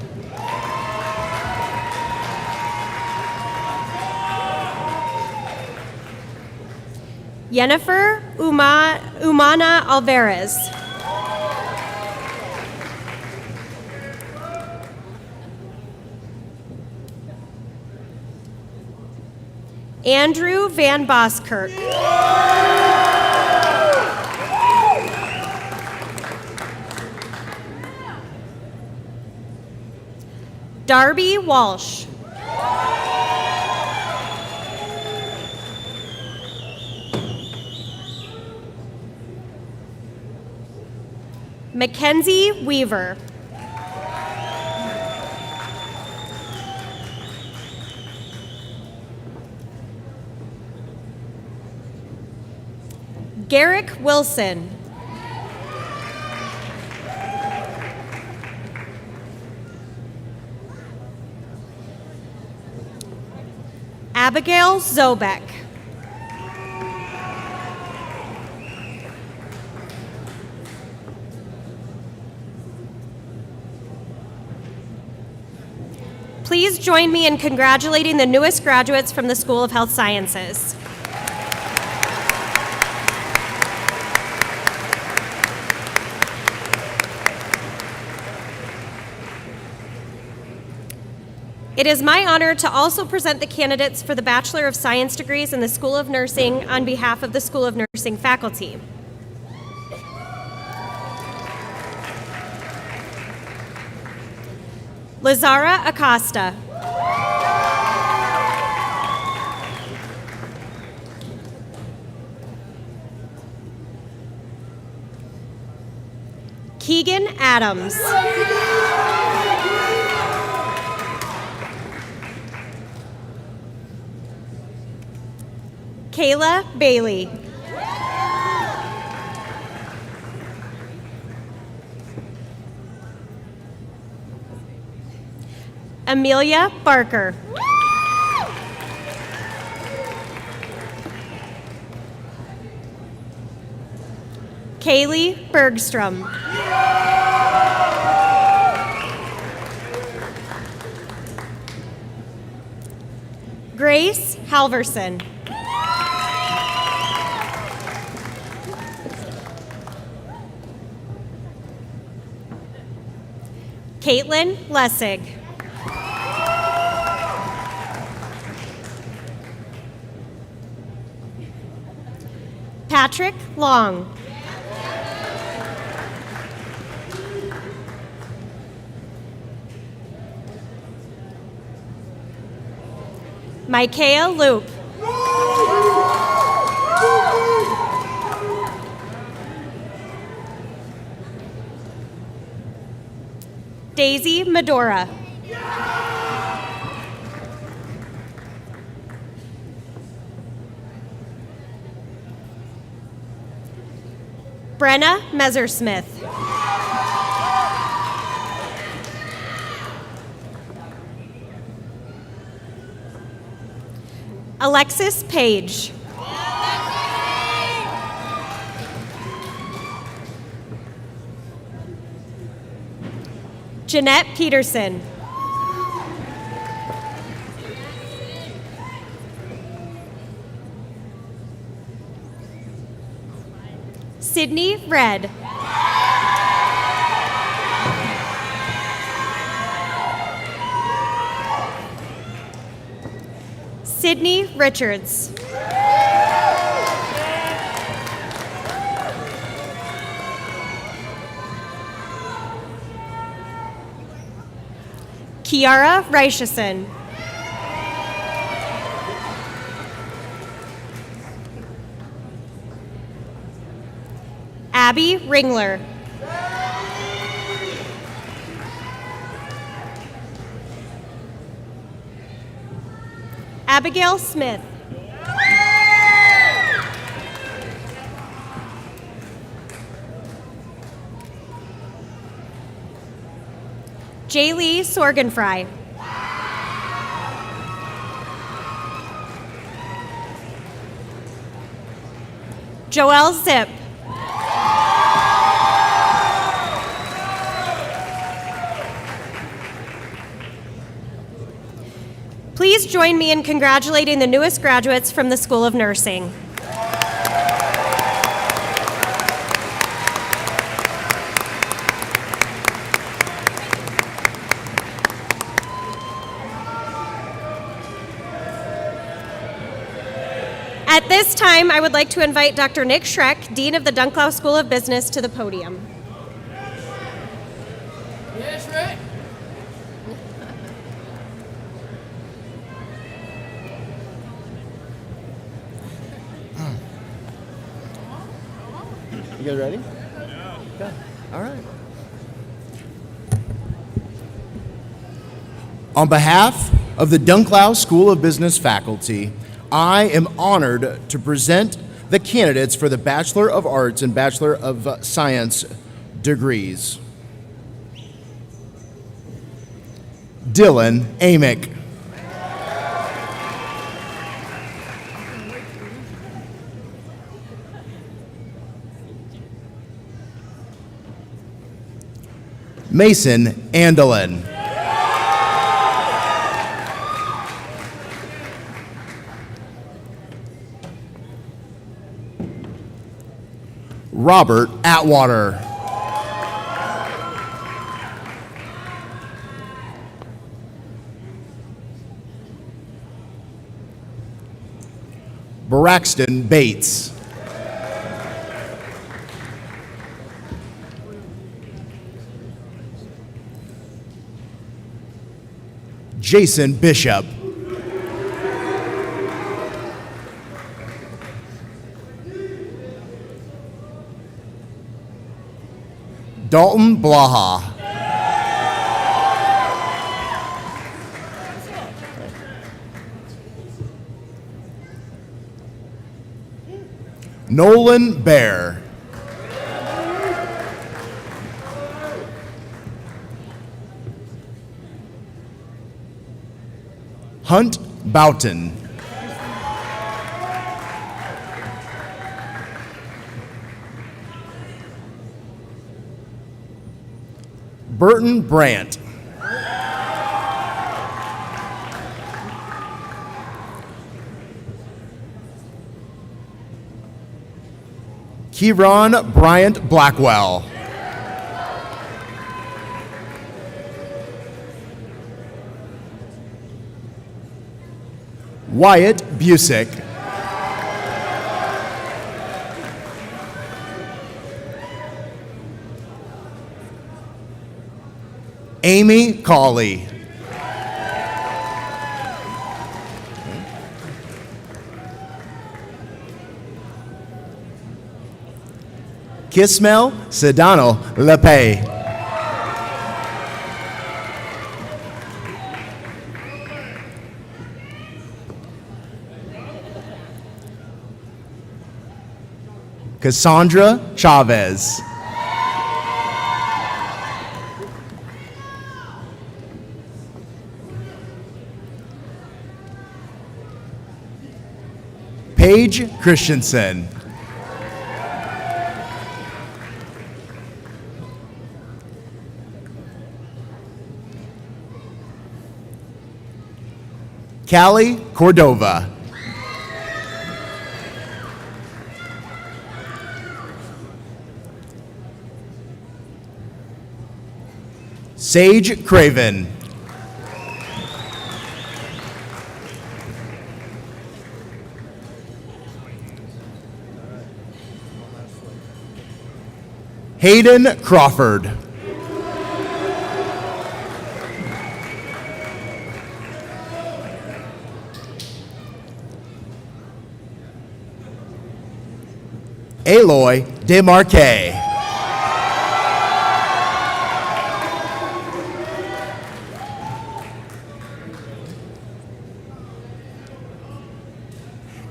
Yennefer Umana Alvarez. Andrew Van Boskirk. Darby Walsh. Mackenzie Weaver. Garrick Wilson. Abigail Zobek. Please join me in congratulating the newest graduates from the School of Health Sciences. It is my honor to also present the candidates for the Bachelor of Science degrees in the School of Nursing on behalf of the School of Nursing faculty. Lazara Acosta. Keegan Adams. Kayla Bailey. Amelia Barker. Kaylee Bergstrom. Grace Halverson. Caitlin Lessig. Patrick Long. Micaiah Loop. Daisy Medora. Brenna Messersmith. Alexis Page. Jeanette Peterson. Sydney Red. Sydney Richards. Kiara Reichison. Abby Ringler. Abigail Smith. Jaylee Sorgenfry. Joelle Zip. Please join me in congratulating the newest graduates from the School of Nursing. At this time, I would like to invite Dr. Nick Schreck, Dean of the Dunklau School of Business, to the podium. Yes, Rick. You guys ready? Yeah. Okay. All right. On behalf of the Dunklau School of Business faculty, I am honored to present the candidates for the Bachelor of Arts and Bachelor of Science degrees. Dylan Amick. Mason Andelin. Robert Atwater. Braxton Bates. Jason Bishop. Dalton Blaha. Nolan Bear. Hunt Boughton. Burton Brandt. Kieran Bryant Blackwell. Wyatt Busick. Amy Cawley. Kismel Sedano Lepe. Cassandra Chavez. Paige Christensen. Callie Cordova. Sage Craven. Hayden Crawford. Aloy DeMarque.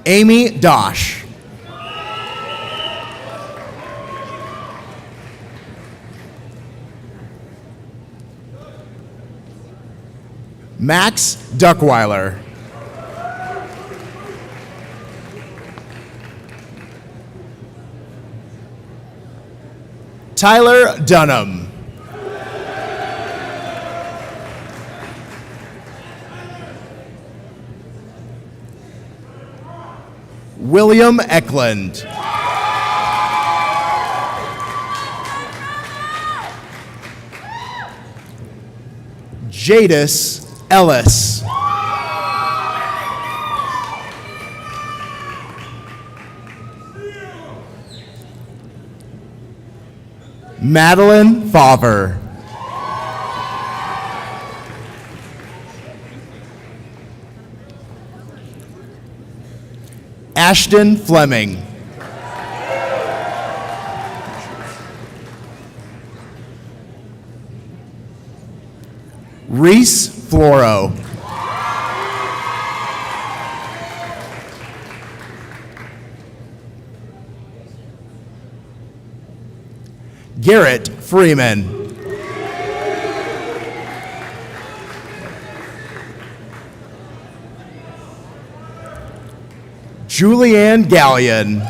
Amy Dosh. Max Duckweiler. Tyler Dunham. William Eklund. Jadis Ellis. Madeline Favre. Ashton Fleming. Reese Floro. Garrett Freeman. Julianne Gallion.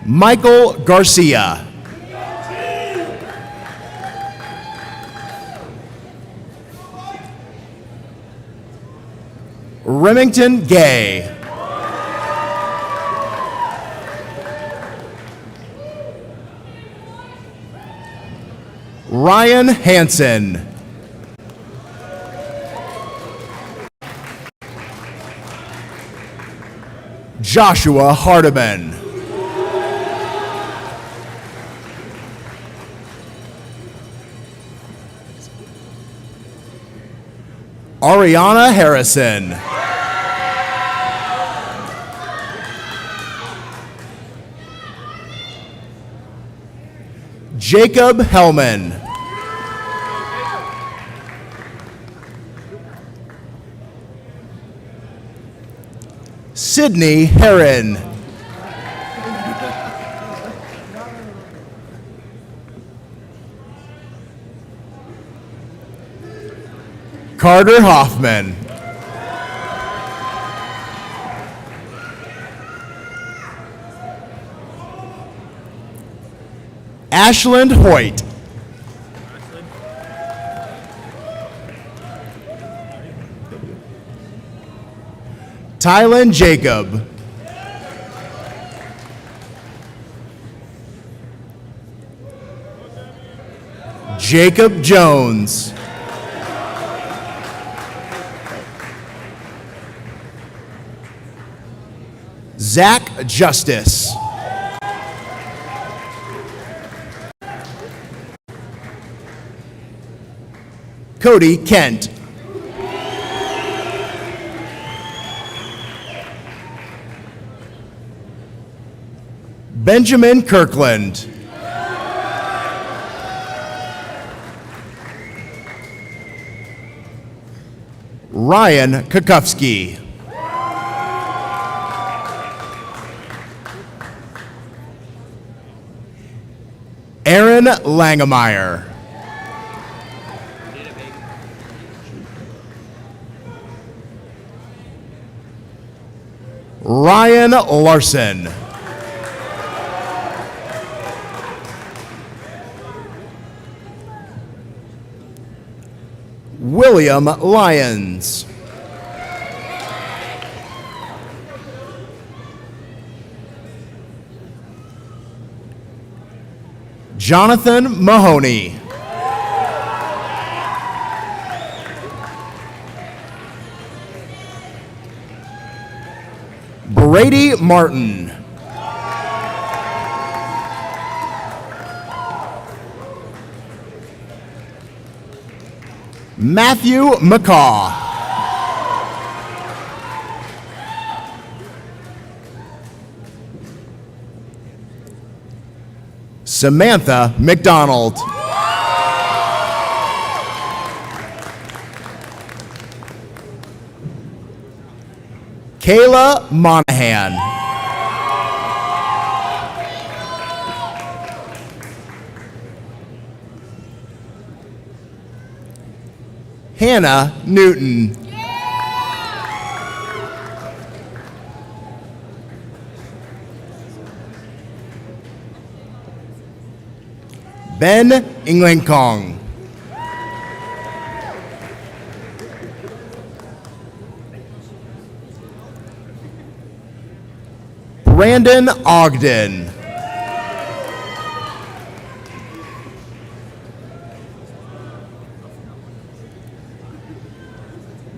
Michael Garcia. Remington Gay. Ryan Hansen. Joshua Hardiman. Ariana Harrison. Jacob Hellman. Sydney Heron. Carter Hoffman. Ashland Hoyt. Tylen Jacob. Jacob Jones. Zach Justice. Cody Kent. Benjamin Kirkland. Ryan Kakufsky. Aaron Langemeyer. Ryan Larson. William Lyons. Jonathan Mahoney. Brady Martin. Matthew McCaw. Samantha McDonald. Kayla Monahan. Hannah Newton. Ben Inglenkong. Brandon Ogden.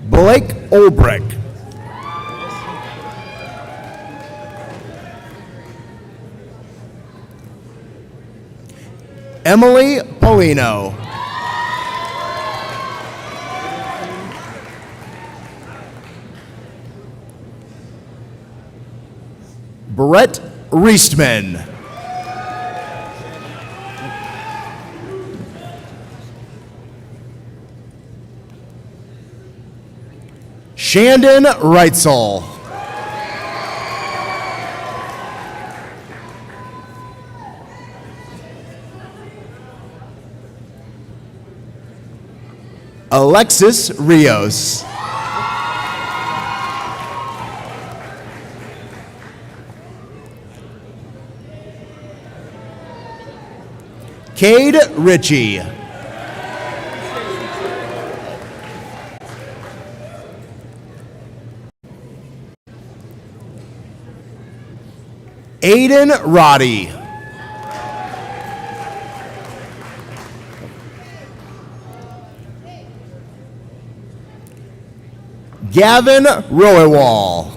Blake Olbrich. Emily Polino. Brett Reistman. Shandon Reitzel. Alexis Rios. Cade Ritchie. Aiden Roddy. Gavin Roywall.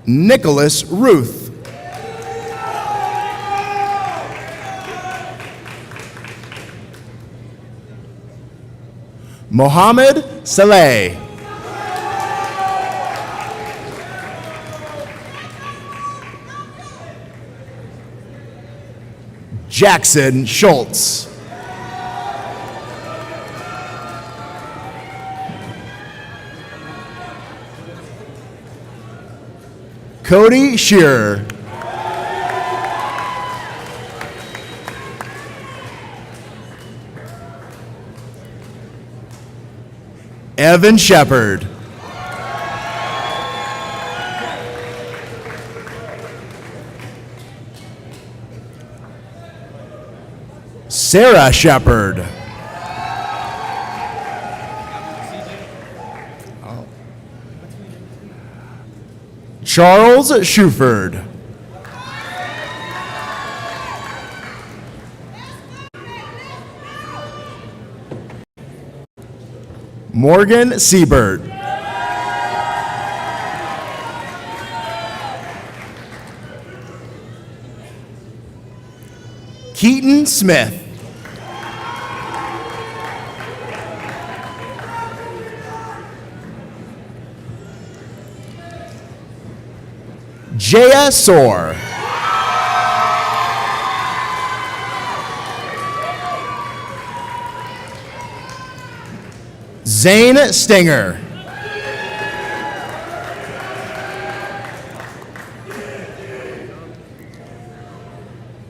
Nicholas Ruth. Mohammed Saleh. Jackson Schultz. Cody Shearer. Evan Shepard. Sarah Shepard. Charles Shuford. Morgan Siebert. Keaton Smith. Jaya Soar. Zane Stinger.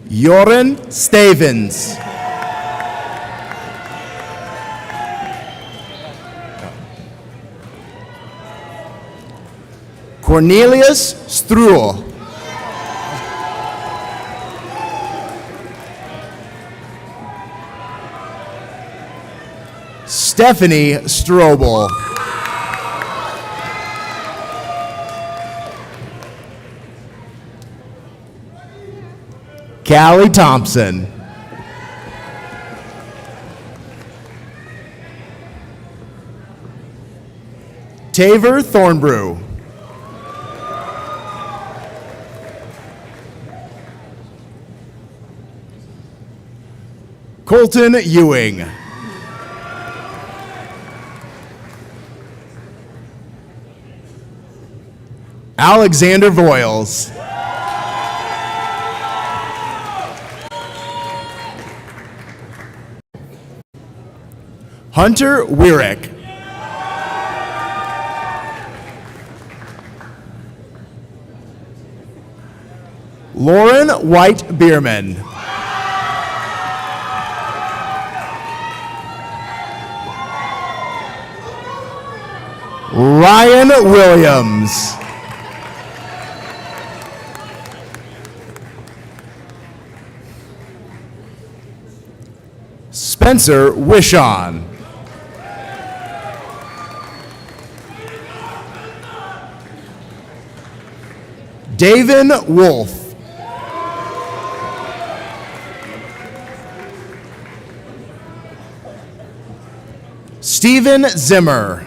Joran Stavens. Cornelius Struhl. Stephanie Strobel. Callie Thompson. Taver Thornbrew. Colton Ewing. Alexander Voiles. Hunter Wierick. Lauren White Bierman. Ryan Williams. Spencer Wishon. Davin Wolf. Steven Zimmer.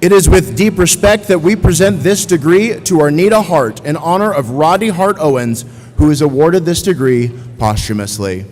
It is with deep respect that we present this degree to Arnita Hart in honor of Rodney Hart Owens, who is awarded this degree posthumously.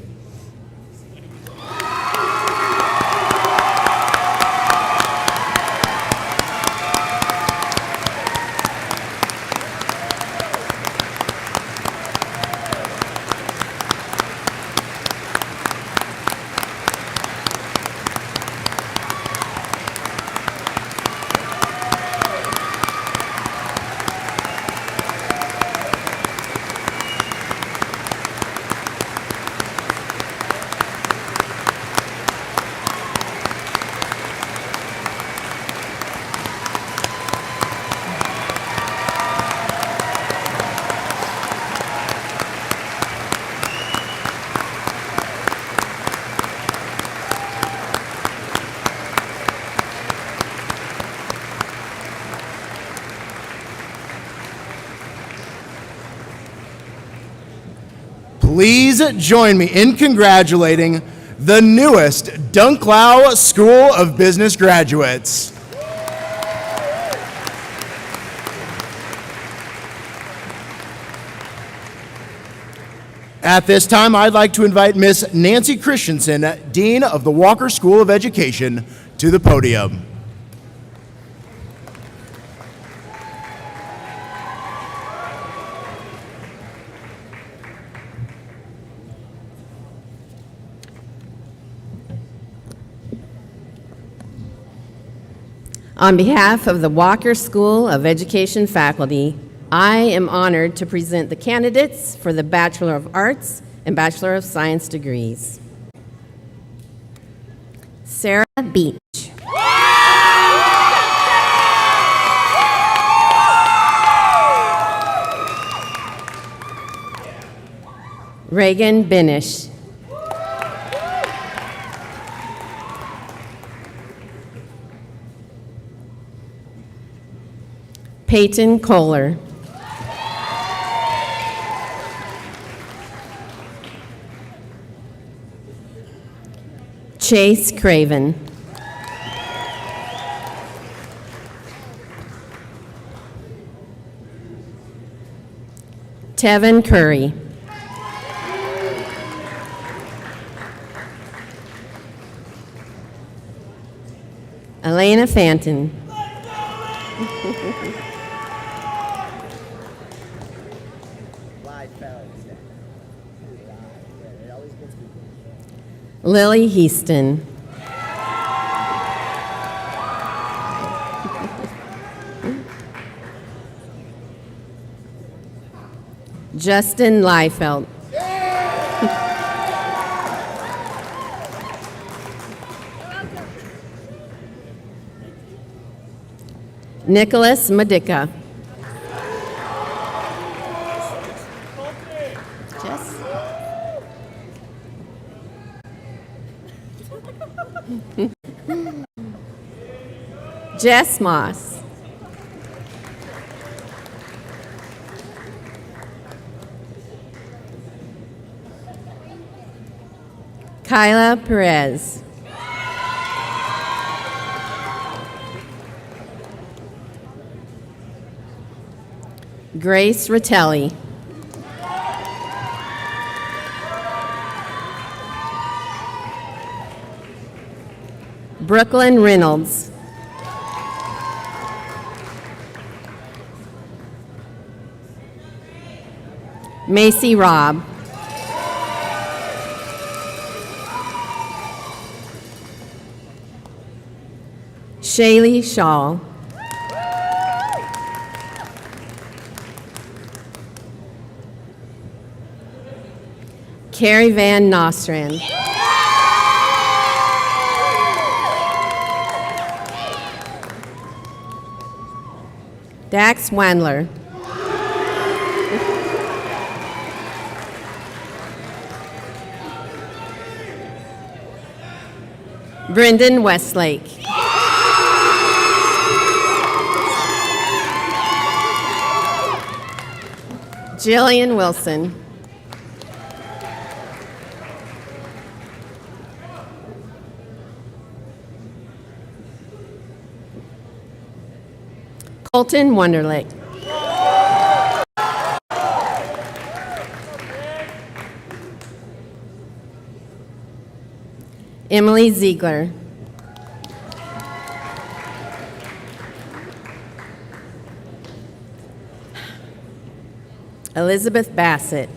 Please join me in congratulating the newest Dunklau School of Business graduates. At this time, I'd like to invite Miss Nancy Christensen, Dean of the Walker School of Education, to the podium. On behalf of the Walker School of Education faculty, I am honored to present the candidates for the Bachelor of Arts and Bachelor of Science degrees. Sarah Beach. Reagan Benish. Peyton Kohler. Chase Craven. Tevin Curry. Elena Fanton. Lily Heaston. Justin Liefeld. Nicholas Madica. Jess Moss. Kyla Perez. Grace Ratelli. Brooklyn Reynolds. Macy Robb. Shaylee Shaw. Carrie Van Nostrand. Dax Wandler. Brendan Westlake. Jillian Wilson. Colton Wonderlick. Emily Ziegler. Elizabeth Bassett.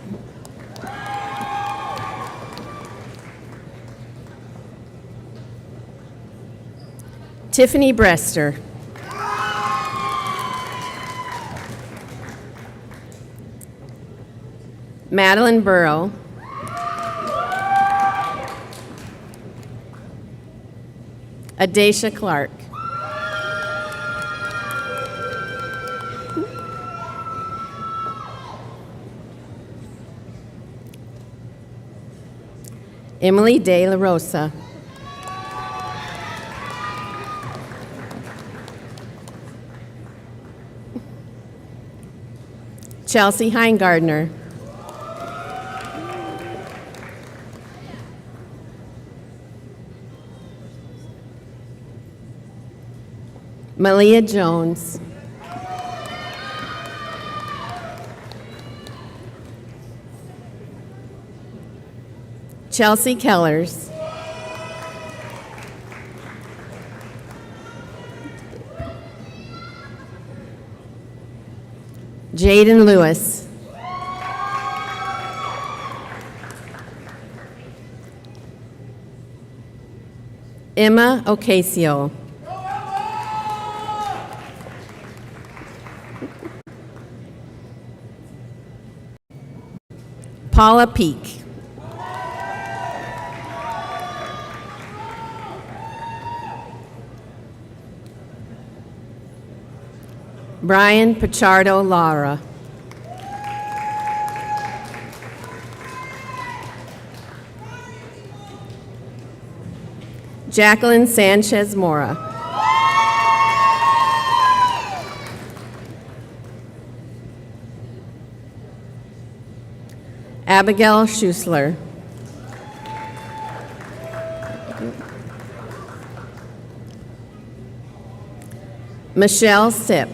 Tiffany Brester. Madeline Burrow. Adacia Clark. Emily De La Rosa. Chelsea Heingardner. Malia Jones. Chelsea Kellers. Jaden Lewis. Emma Ocasio. Paula Peak. Brian Pichardo Lara. Jacqueline Sanchez Mora. Abigail Schusler. Michelle Sipp.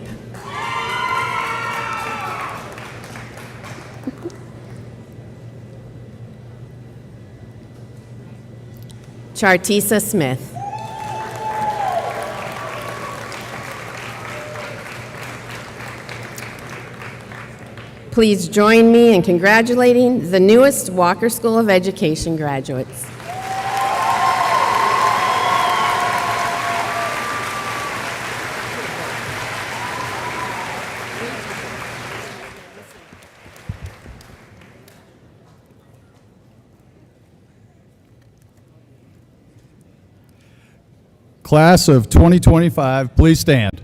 Chartisa Smith. Please join me in congratulating the newest Walker School of Education graduates. Class of 2025, please stand.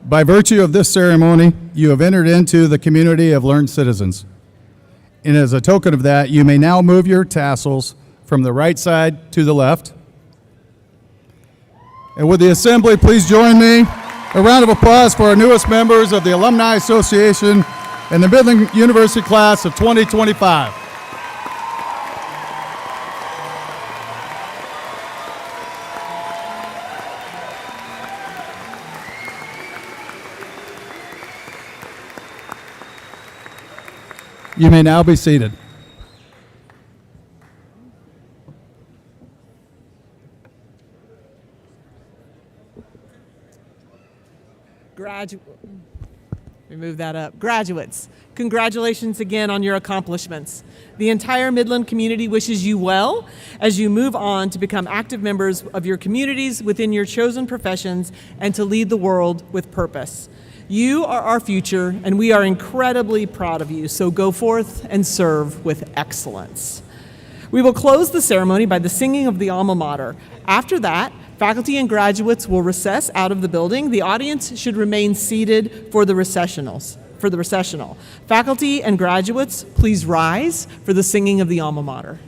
By virtue of this ceremony, you have entered into the community of learned citizens. And as a token of that, you may now move your tassels from the right side to the left. And would the assembly please join me? A round of applause for our newest members of the Alumni Association and the Midland University class of 2025. You may now be seated. Remove that up. Graduates, congratulations again on your accomplishments. The entire Midland community wishes you well as you move on to become active members of your communities within your chosen professions and to lead the world with purpose. You are our future, and we are incredibly proud of you, so go forth and serve with excellence. We will close the ceremony by the singing of the alma mater. After that, faculty and graduates will recess out of the building. The audience should remain seated for the recessional. Faculty and graduates, please rise for the singing of the alma mater.